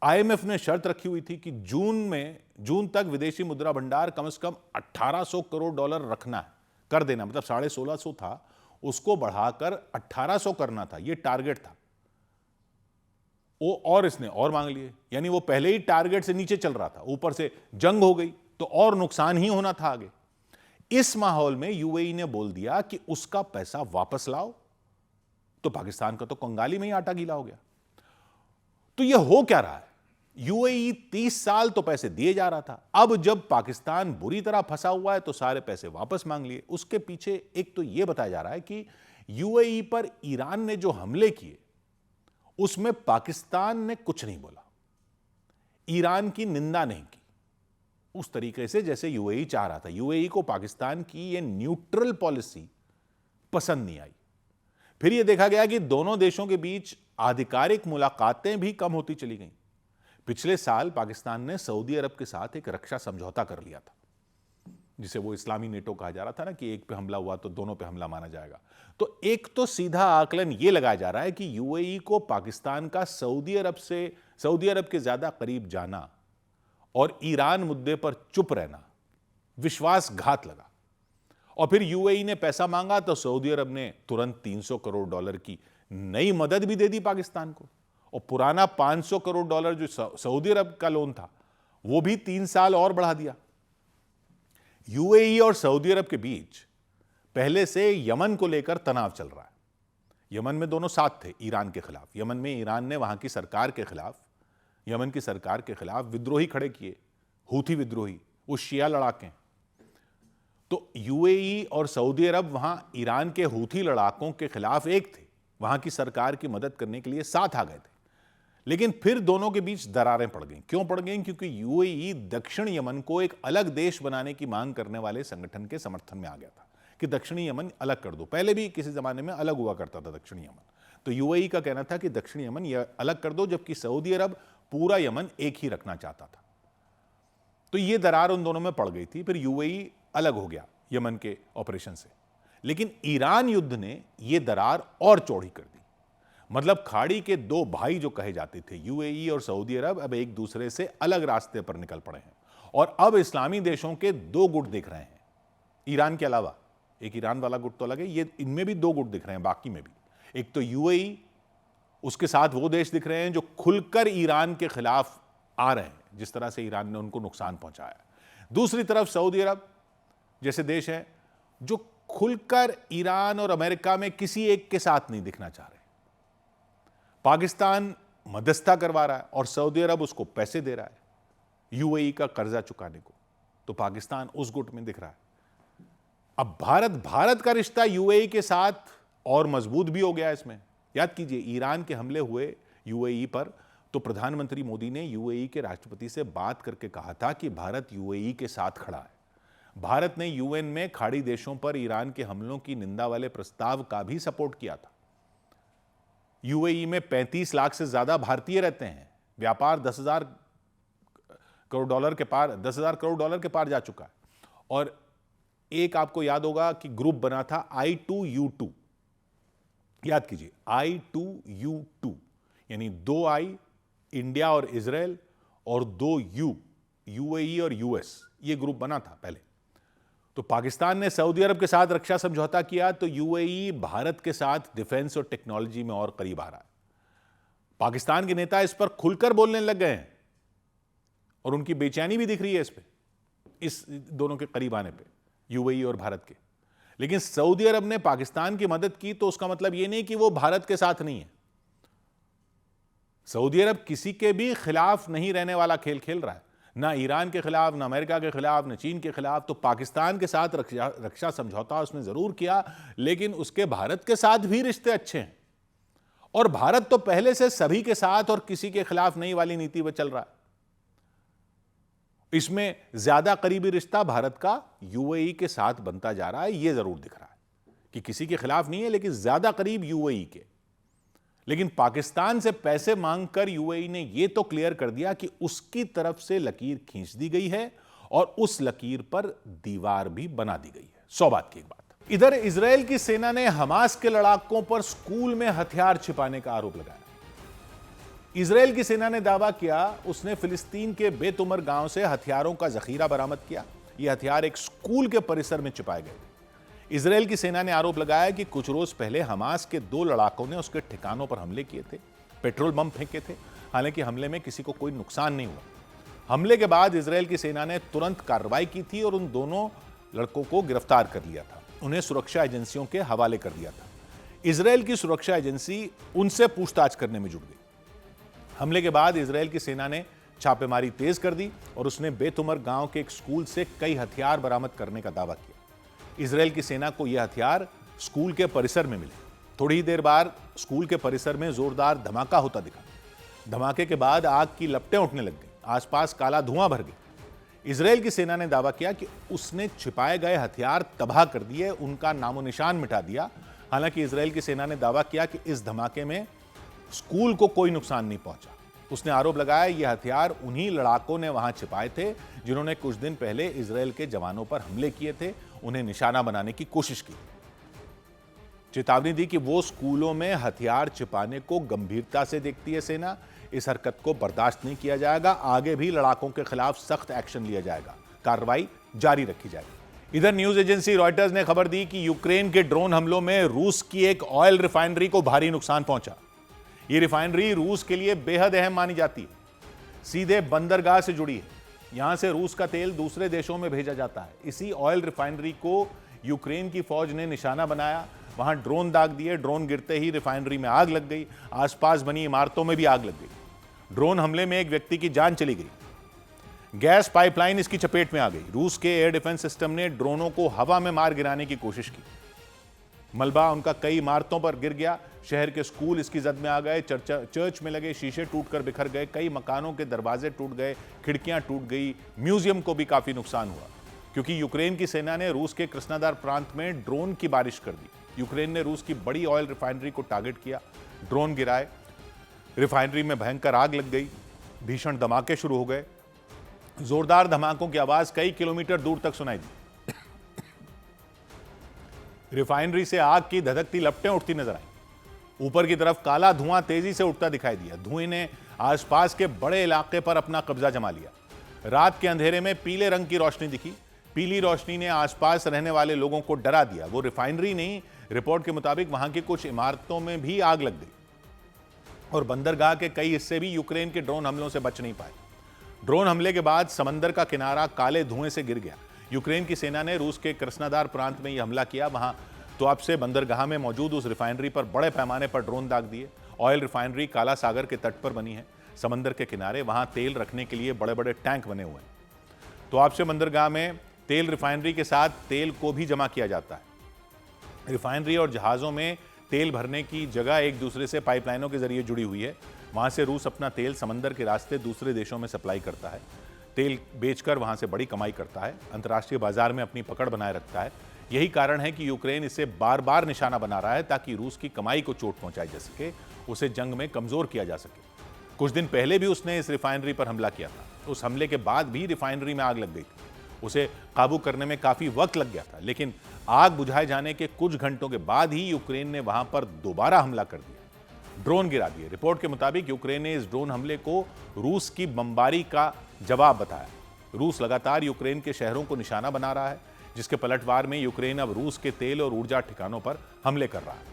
A: आईएमएफ ने शर्त रखी हुई थी कि जून तक विदेशी मुद्रा भंडार कम से कम $1800 करोड़ रखना है, कर देना, मतलब 1650 था, उसको बढ़ाकर 1800 करना था, ये टारगेट था वो, और इसने और मांग लिए। यानी वो पहले ही टारगेट से नीचे चल रहा था, ऊपर से जंग हो गई तो और नुकसान ही होना था आगे। इस माहौल में यूएई ने बोल दिया कि उसका पैसा वापस लाओ, तो पाकिस्तान का तो कंगाली में ही आटा गीला हो गया। तो यह हो क्या रहा है? यूएई 30 साल तो पैसे दिए जा रहा था, अब जब पाकिस्तान बुरी तरह फंसा हुआ है तो सारे पैसे वापस मांग लिए। उसके पीछे एक तो यह बताया जा रहा है कि यूएई पर ईरान ने जो हमले किए उसमें पाकिस्तान ने कुछ नहीं बोला, ईरान की निंदा नहीं की उस तरीके से जैसे यूएई चाह रहा था। यूएई को पाकिस्तान की यह न्यूट्रल पॉलिसी पसंद नहीं आई। फिर यह देखा गया कि दोनों देशों के बीच आधिकारिक मुलाकातें भी कम होती चली गईं। पिछले साल पाकिस्तान ने सऊदी अरब के साथ एक रक्षा समझौता कर लिया था, जिसे वो इस्लामी नेटो कहा जा रहा था ना, कि एक पे हमला हुआ तो दोनों पे हमला माना जाएगा। तो एक तो सीधा आकलन ये लगाया जा रहा है कि यूएई को पाकिस्तान का सऊदी अरब के ज्यादा करीब जाना और ईरान मुद्दे पर चुप रहना विश्वासघात लगा। और फिर यूएई ने पैसा मांगा तो सऊदी अरब ने तुरंत $300 करोड़ की नई मदद भी दे दी पाकिस्तान को, और पुराना $500 करोड़ जो सऊदी अरब का लोन था वो भी 3 साल और बढ़ा दिया। यूएई और सऊदी अरब के बीच पहले से यमन को लेकर तनाव चल रहा है। यमन में दोनों साथ थे ईरान के खिलाफ। यमन में ईरान ने वहां की सरकार के खिलाफ, यमन की सरकार के खिलाफ विद्रोही खड़े किए, हूथी विद्रोही, वो शिया लड़ाके। तो यूएई और सऊदी अरब वहां ईरान के हूथी लड़ाकों के खिलाफ एक थे, वहां की सरकार की मदद करने के लिए साथ आ गए थे। लेकिन फिर दोनों के बीच दरारें पड़ गईं। क्यों पड़ गईं? क्योंकि यूएई दक्षिण यमन को एक अलग देश बनाने की मांग करने वाले संगठन के समर्थन में आ गया था कि दक्षिणी यमन अलग कर दो। पहले भी किसी जमाने में अलग हुआ करता था दक्षिणी यमन, तो यूएई का कहना था कि दक्षिणी यमन यह अलग कर दो, जबकि सऊदी अरब पूरा यमन एक ही रखना चाहता था। तो यह दरार उन दोनों में पड़ गई थी। फिर यूएई अलग हो गया यमन के ऑपरेशन से। लेकिन ईरान युद्ध ने यह दरार और चौड़ी कर दी। मतलब खाड़ी के दो भाई जो कहे जाते थे, यूएई और सऊदी अरब, अब एक दूसरे से अलग रास्ते पर निकल पड़े हैं। और अब इस्लामी देशों के 2 गुट दिख रहे हैं, ईरान के अलावा। एक ईरान वाला गुट तो अलग है, ये इनमें भी 2 गुट दिख रहे हैं, बाकी में भी। एक तो यूएई, उसके साथ वो देश दिख रहे हैं जो खुलकर ईरान के खिलाफ आ रहे हैं, जिस तरह से ईरान ने उनको नुकसान पहुंचाया। दूसरी तरफ सऊदी अरब जैसे देश हैं जो खुलकर ईरान और अमेरिका में किसी एक के साथ नहीं दिखना चाह रहे। पाकिस्तान मध्यस्थता करवा रहा है और सऊदी अरब उसको पैसे दे रहा है यूएई का कर्जा चुकाने को, तो पाकिस्तान उस गुट में दिख रहा है। अब भारत का रिश्ता यूएई के साथ और मजबूत भी हो गया इसमें। याद कीजिए, ईरान के हमले हुए यूएई पर तो प्रधानमंत्री मोदी ने यूएई के राष्ट्रपति से बात करके कहा था कि भारत यूएई के साथ खड़ा है। भारत ने यूएन में खाड़ी देशों पर ईरान के हमलों की निंदा वाले प्रस्ताव का भी सपोर्ट किया था। यूएई में 35 लाख से ज्यादा भारतीय रहते हैं। व्यापार 10,000 करोड़ डॉलर के पार जा चुका है। और एक आपको याद होगा कि ग्रुप बना था I2U2। याद कीजिए, I2U2 यानी 2 I इंडिया और इजराइल और 2 U यूएई और यूएस, ये ग्रुप बना था पहले। तो पाकिस्तान ने सऊदी अरब के साथ रक्षा समझौता किया तो यूएई भारत के साथ डिफेंस और टेक्नोलॉजी में और करीब आ रहा है। पाकिस्तान के नेता इस पर खुलकर बोलने लग गए हैं और उनकी बेचैनी भी दिख रही है इस दोनों के करीब आने पे, यूएई और भारत के। लेकिन सऊदी अरब ने पाकिस्तान की मदद की तो उसका मतलब यह नहीं कि वो भारत के साथ नहीं है। सऊदी अरब किसी के भी खिलाफ नहीं रहने वाला खेल खेल रहा है, ना ईरान के खिलाफ, ना अमेरिका के खिलाफ, ना चीन के खिलाफ। तो पाकिस्तान के साथ रक्षा समझौता उसने जरूर किया, लेकिन उसके भारत के साथ भी रिश्ते अच्छे हैं। और भारत तो पहले से सभी के साथ और किसी के खिलाफ नहीं वाली नीति पर चल रहा है। इसमें ज्यादा करीबी रिश्ता भारत का यूएई के साथ बनता जा रहा है, यह जरूर दिख रहा है कि किसी के खिलाफ नहीं है, लेकिन ज्यादा करीब यूएई के। लेकिन पाकिस्तान से पैसे मांगकर यूएई ने यह तो क्लियर कर दिया कि उसकी तरफ से लकीर खींच दी गई है और उस लकीर पर दीवार भी बना दी गई है। 100 बात की एक बात। इधर इजराइल की सेना ने हमास के लड़ाकों पर स्कूल में हथियार छिपाने का आरोप लगाया। इजराइल की सेना ने दावा किया उसने फिलिस्तीन के बेतुमर गांव से हथियारों का जखीरा बरामद किया। यह हथियार एक स्कूल के परिसर में छिपाए गए। इजराइल की सेना ने आरोप लगाया कि कुछ रोज पहले हमास के 2 लड़ाकों ने उसके ठिकानों पर हमले किए थे, पेट्रोल बम फेंके थे। हालांकि हमले में किसी को कोई नुकसान नहीं हुआ। हमले के बाद इजराइल की सेना ने तुरंत कार्रवाई की थी और उन दोनों लड़कों को गिरफ्तार कर लिया था, उन्हें सुरक्षा एजेंसियों के हवाले कर दिया था। इजराइल की सुरक्षा एजेंसी उनसे पूछताछ करने में जुट गई। हमले के बाद इजराइल की सेना ने छापेमारी तेज कर दी और उसने बेतुमर गांव के एक स्कूल से कई हथियार बरामद करने का दावा किया। इजराइल की सेना को यह हथियार स्कूल के परिसर में मिले। थोड़ी ही देर बाद स्कूल के परिसर में जोरदार धमाका होता दिखा। धमाके के बाद आग की लपटें उठने लग गई, आसपास काला धुआं भर गया। इजराइल की सेना ने दावा किया कि उसने छिपाए गए हथियार तबाह कर दिए, उनका नामो निशान मिटा दिया। हालांकि इजराइल की सेना ने दावा किया कि इस धमाके में स्कूल को कोई नुकसान नहीं पहुंचा। उसने आरोप लगाया यह हथियार उन्हीं लड़ाकों ने वहां छिपाए थे जिन्होंने कुछ दिन पहले इजराइल के जवानों पर हमले किए थे, उन्हें निशाना बनाने की कोशिश की। चेतावनी दी कि वो स्कूलों में हथियार छिपाने को गंभीरता से देखती है सेना। इस हरकत को बर्दाश्त नहीं किया जाएगा, आगे भी लड़ाकों के खिलाफ सख्त एक्शन लिया जाएगा, कार्रवाई जारी रखी जाएगी। इधर न्यूज एजेंसी रॉयटर्स ने खबर दी कि यूक्रेन के ड्रोन हमलों में रूस की एक ऑयल रिफाइनरी को भारी नुकसान पहुंचा। ये रिफाइनरी रूस के लिए बेहद अहम मानी जाती है, सीधे बंदरगाह से जुड़ी है। यहां से रूस का तेल दूसरे देशों में भेजा जाता है। इसी ऑयल रिफाइनरी को यूक्रेन की फौज ने निशाना बनाया, वहां ड्रोन दाग दिए। ड्रोन गिरते ही रिफाइनरी में आग लग गई, आसपास बनी इमारतों में भी आग लग गई। ड्रोन हमले में एक व्यक्ति की जान चली गई। गैस पाइपलाइन इसकी चपेट में आ गई। रूस के एयर डिफेंस सिस्टम ने ड्रोनों को हवा में मार गिराने की कोशिश की। मलबा उनका कई इमारतों पर गिर गया। शहर के स्कूल इसकी जद में आ गए। चर्च में लगे शीशे टूटकर बिखर गए। कई मकानों के दरवाजे टूट गए, खिड़कियां टूट गई। म्यूजियम को भी काफी नुकसान हुआ क्योंकि यूक्रेन की सेना ने रूस के कृष्णादार प्रांत में ड्रोन की बारिश कर दी। यूक्रेन ने रूस की बड़ी ऑयल रिफाइनरी को टारगेट किया, ड्रोन गिराए, रिफाइनरी में भयंकर आग लग गई, भीषण धमाके शुरू हो गए। जोरदार धमाकों की आवाज कई किलोमीटर दूर तक सुनाई दी। रिफाइनरी से आग की धधकती लपटें उठती नजर आई। ऊपर की तरफ काला धुआं तेजी से उठता दिखाई दिया। धुएं ने आसपास के बड़े इलाके पर अपना कब्जा जमा लिया। रात के अंधेरे में पीले रंग की रोशनी दिखी। पीली रोशनी ने आसपास रहने वाले लोगों को डरा दिया। वो रिफाइनरी नहीं, रिपोर्ट के मुताबिक वहां की कुछ इमारतों में भी आग लग गई और बंदरगाह के कई हिस्से भी यूक्रेन के ड्रोन हमलों से बच नहीं पाए। ड्रोन हमले के बाद समंदर का किनारा काले धुएं से गिर गया। यूक्रेन की सेना ने रूस के कृष्णादार प्रांत में यह हमला किया। वहां तो अब से बंदरगाह में मौजूद उस रिफाइनरी पर बड़े पैमाने पर ड्रोन दाग दिए। ऑयल रिफाइनरी काला सागर के तट पर बनी है, समंदर के किनारे। वहां तेल रखने के लिए बड़े बड़े टैंक बने हुए हैं। तो अब से बंदरगाह में तेल रिफाइनरी के साथ तेल को भी जमा किया जाता है। रिफाइनरी और जहाज़ों में तेल भरने की जगह एक दूसरे से पाइपलाइनों के जरिए जुड़ी हुई है। वहां से रूस अपना तेल समंदर के रास्ते दूसरे देशों में सप्लाई करता है। तेल बेचकर वहां से बड़ी कमाई करता है, अंतर्राष्ट्रीय बाजार में अपनी पकड़ बनाए रखता है। यही कारण है कि यूक्रेन इसे बार बार निशाना बना रहा है ताकि रूस की कमाई को चोट पहुंचाई जा सके, उसे जंग में कमजोर किया जा सके। कुछ दिन पहले भी उसने इस रिफाइनरी पर हमला किया था। उस हमले के बाद भी रिफाइनरी में आग लग गई थी। उसे काबू करने में काफी वक्त लग गया था, लेकिन आग बुझाए जाने के कुछ घंटों के बाद ही यूक्रेन ने वहां पर दोबारा हमला कर दिया, ड्रोन गिरा दिए। रिपोर्ट के मुताबिक यूक्रेन ने इस ड्रोन हमले को रूस की बमबारी का जवाब बताया। रूस लगातार यूक्रेन के शहरों को निशाना बना रहा है, जिसके पलटवार में यूक्रेन अब रूस के तेल और ऊर्जा ठिकानों पर हमले कर रहा है।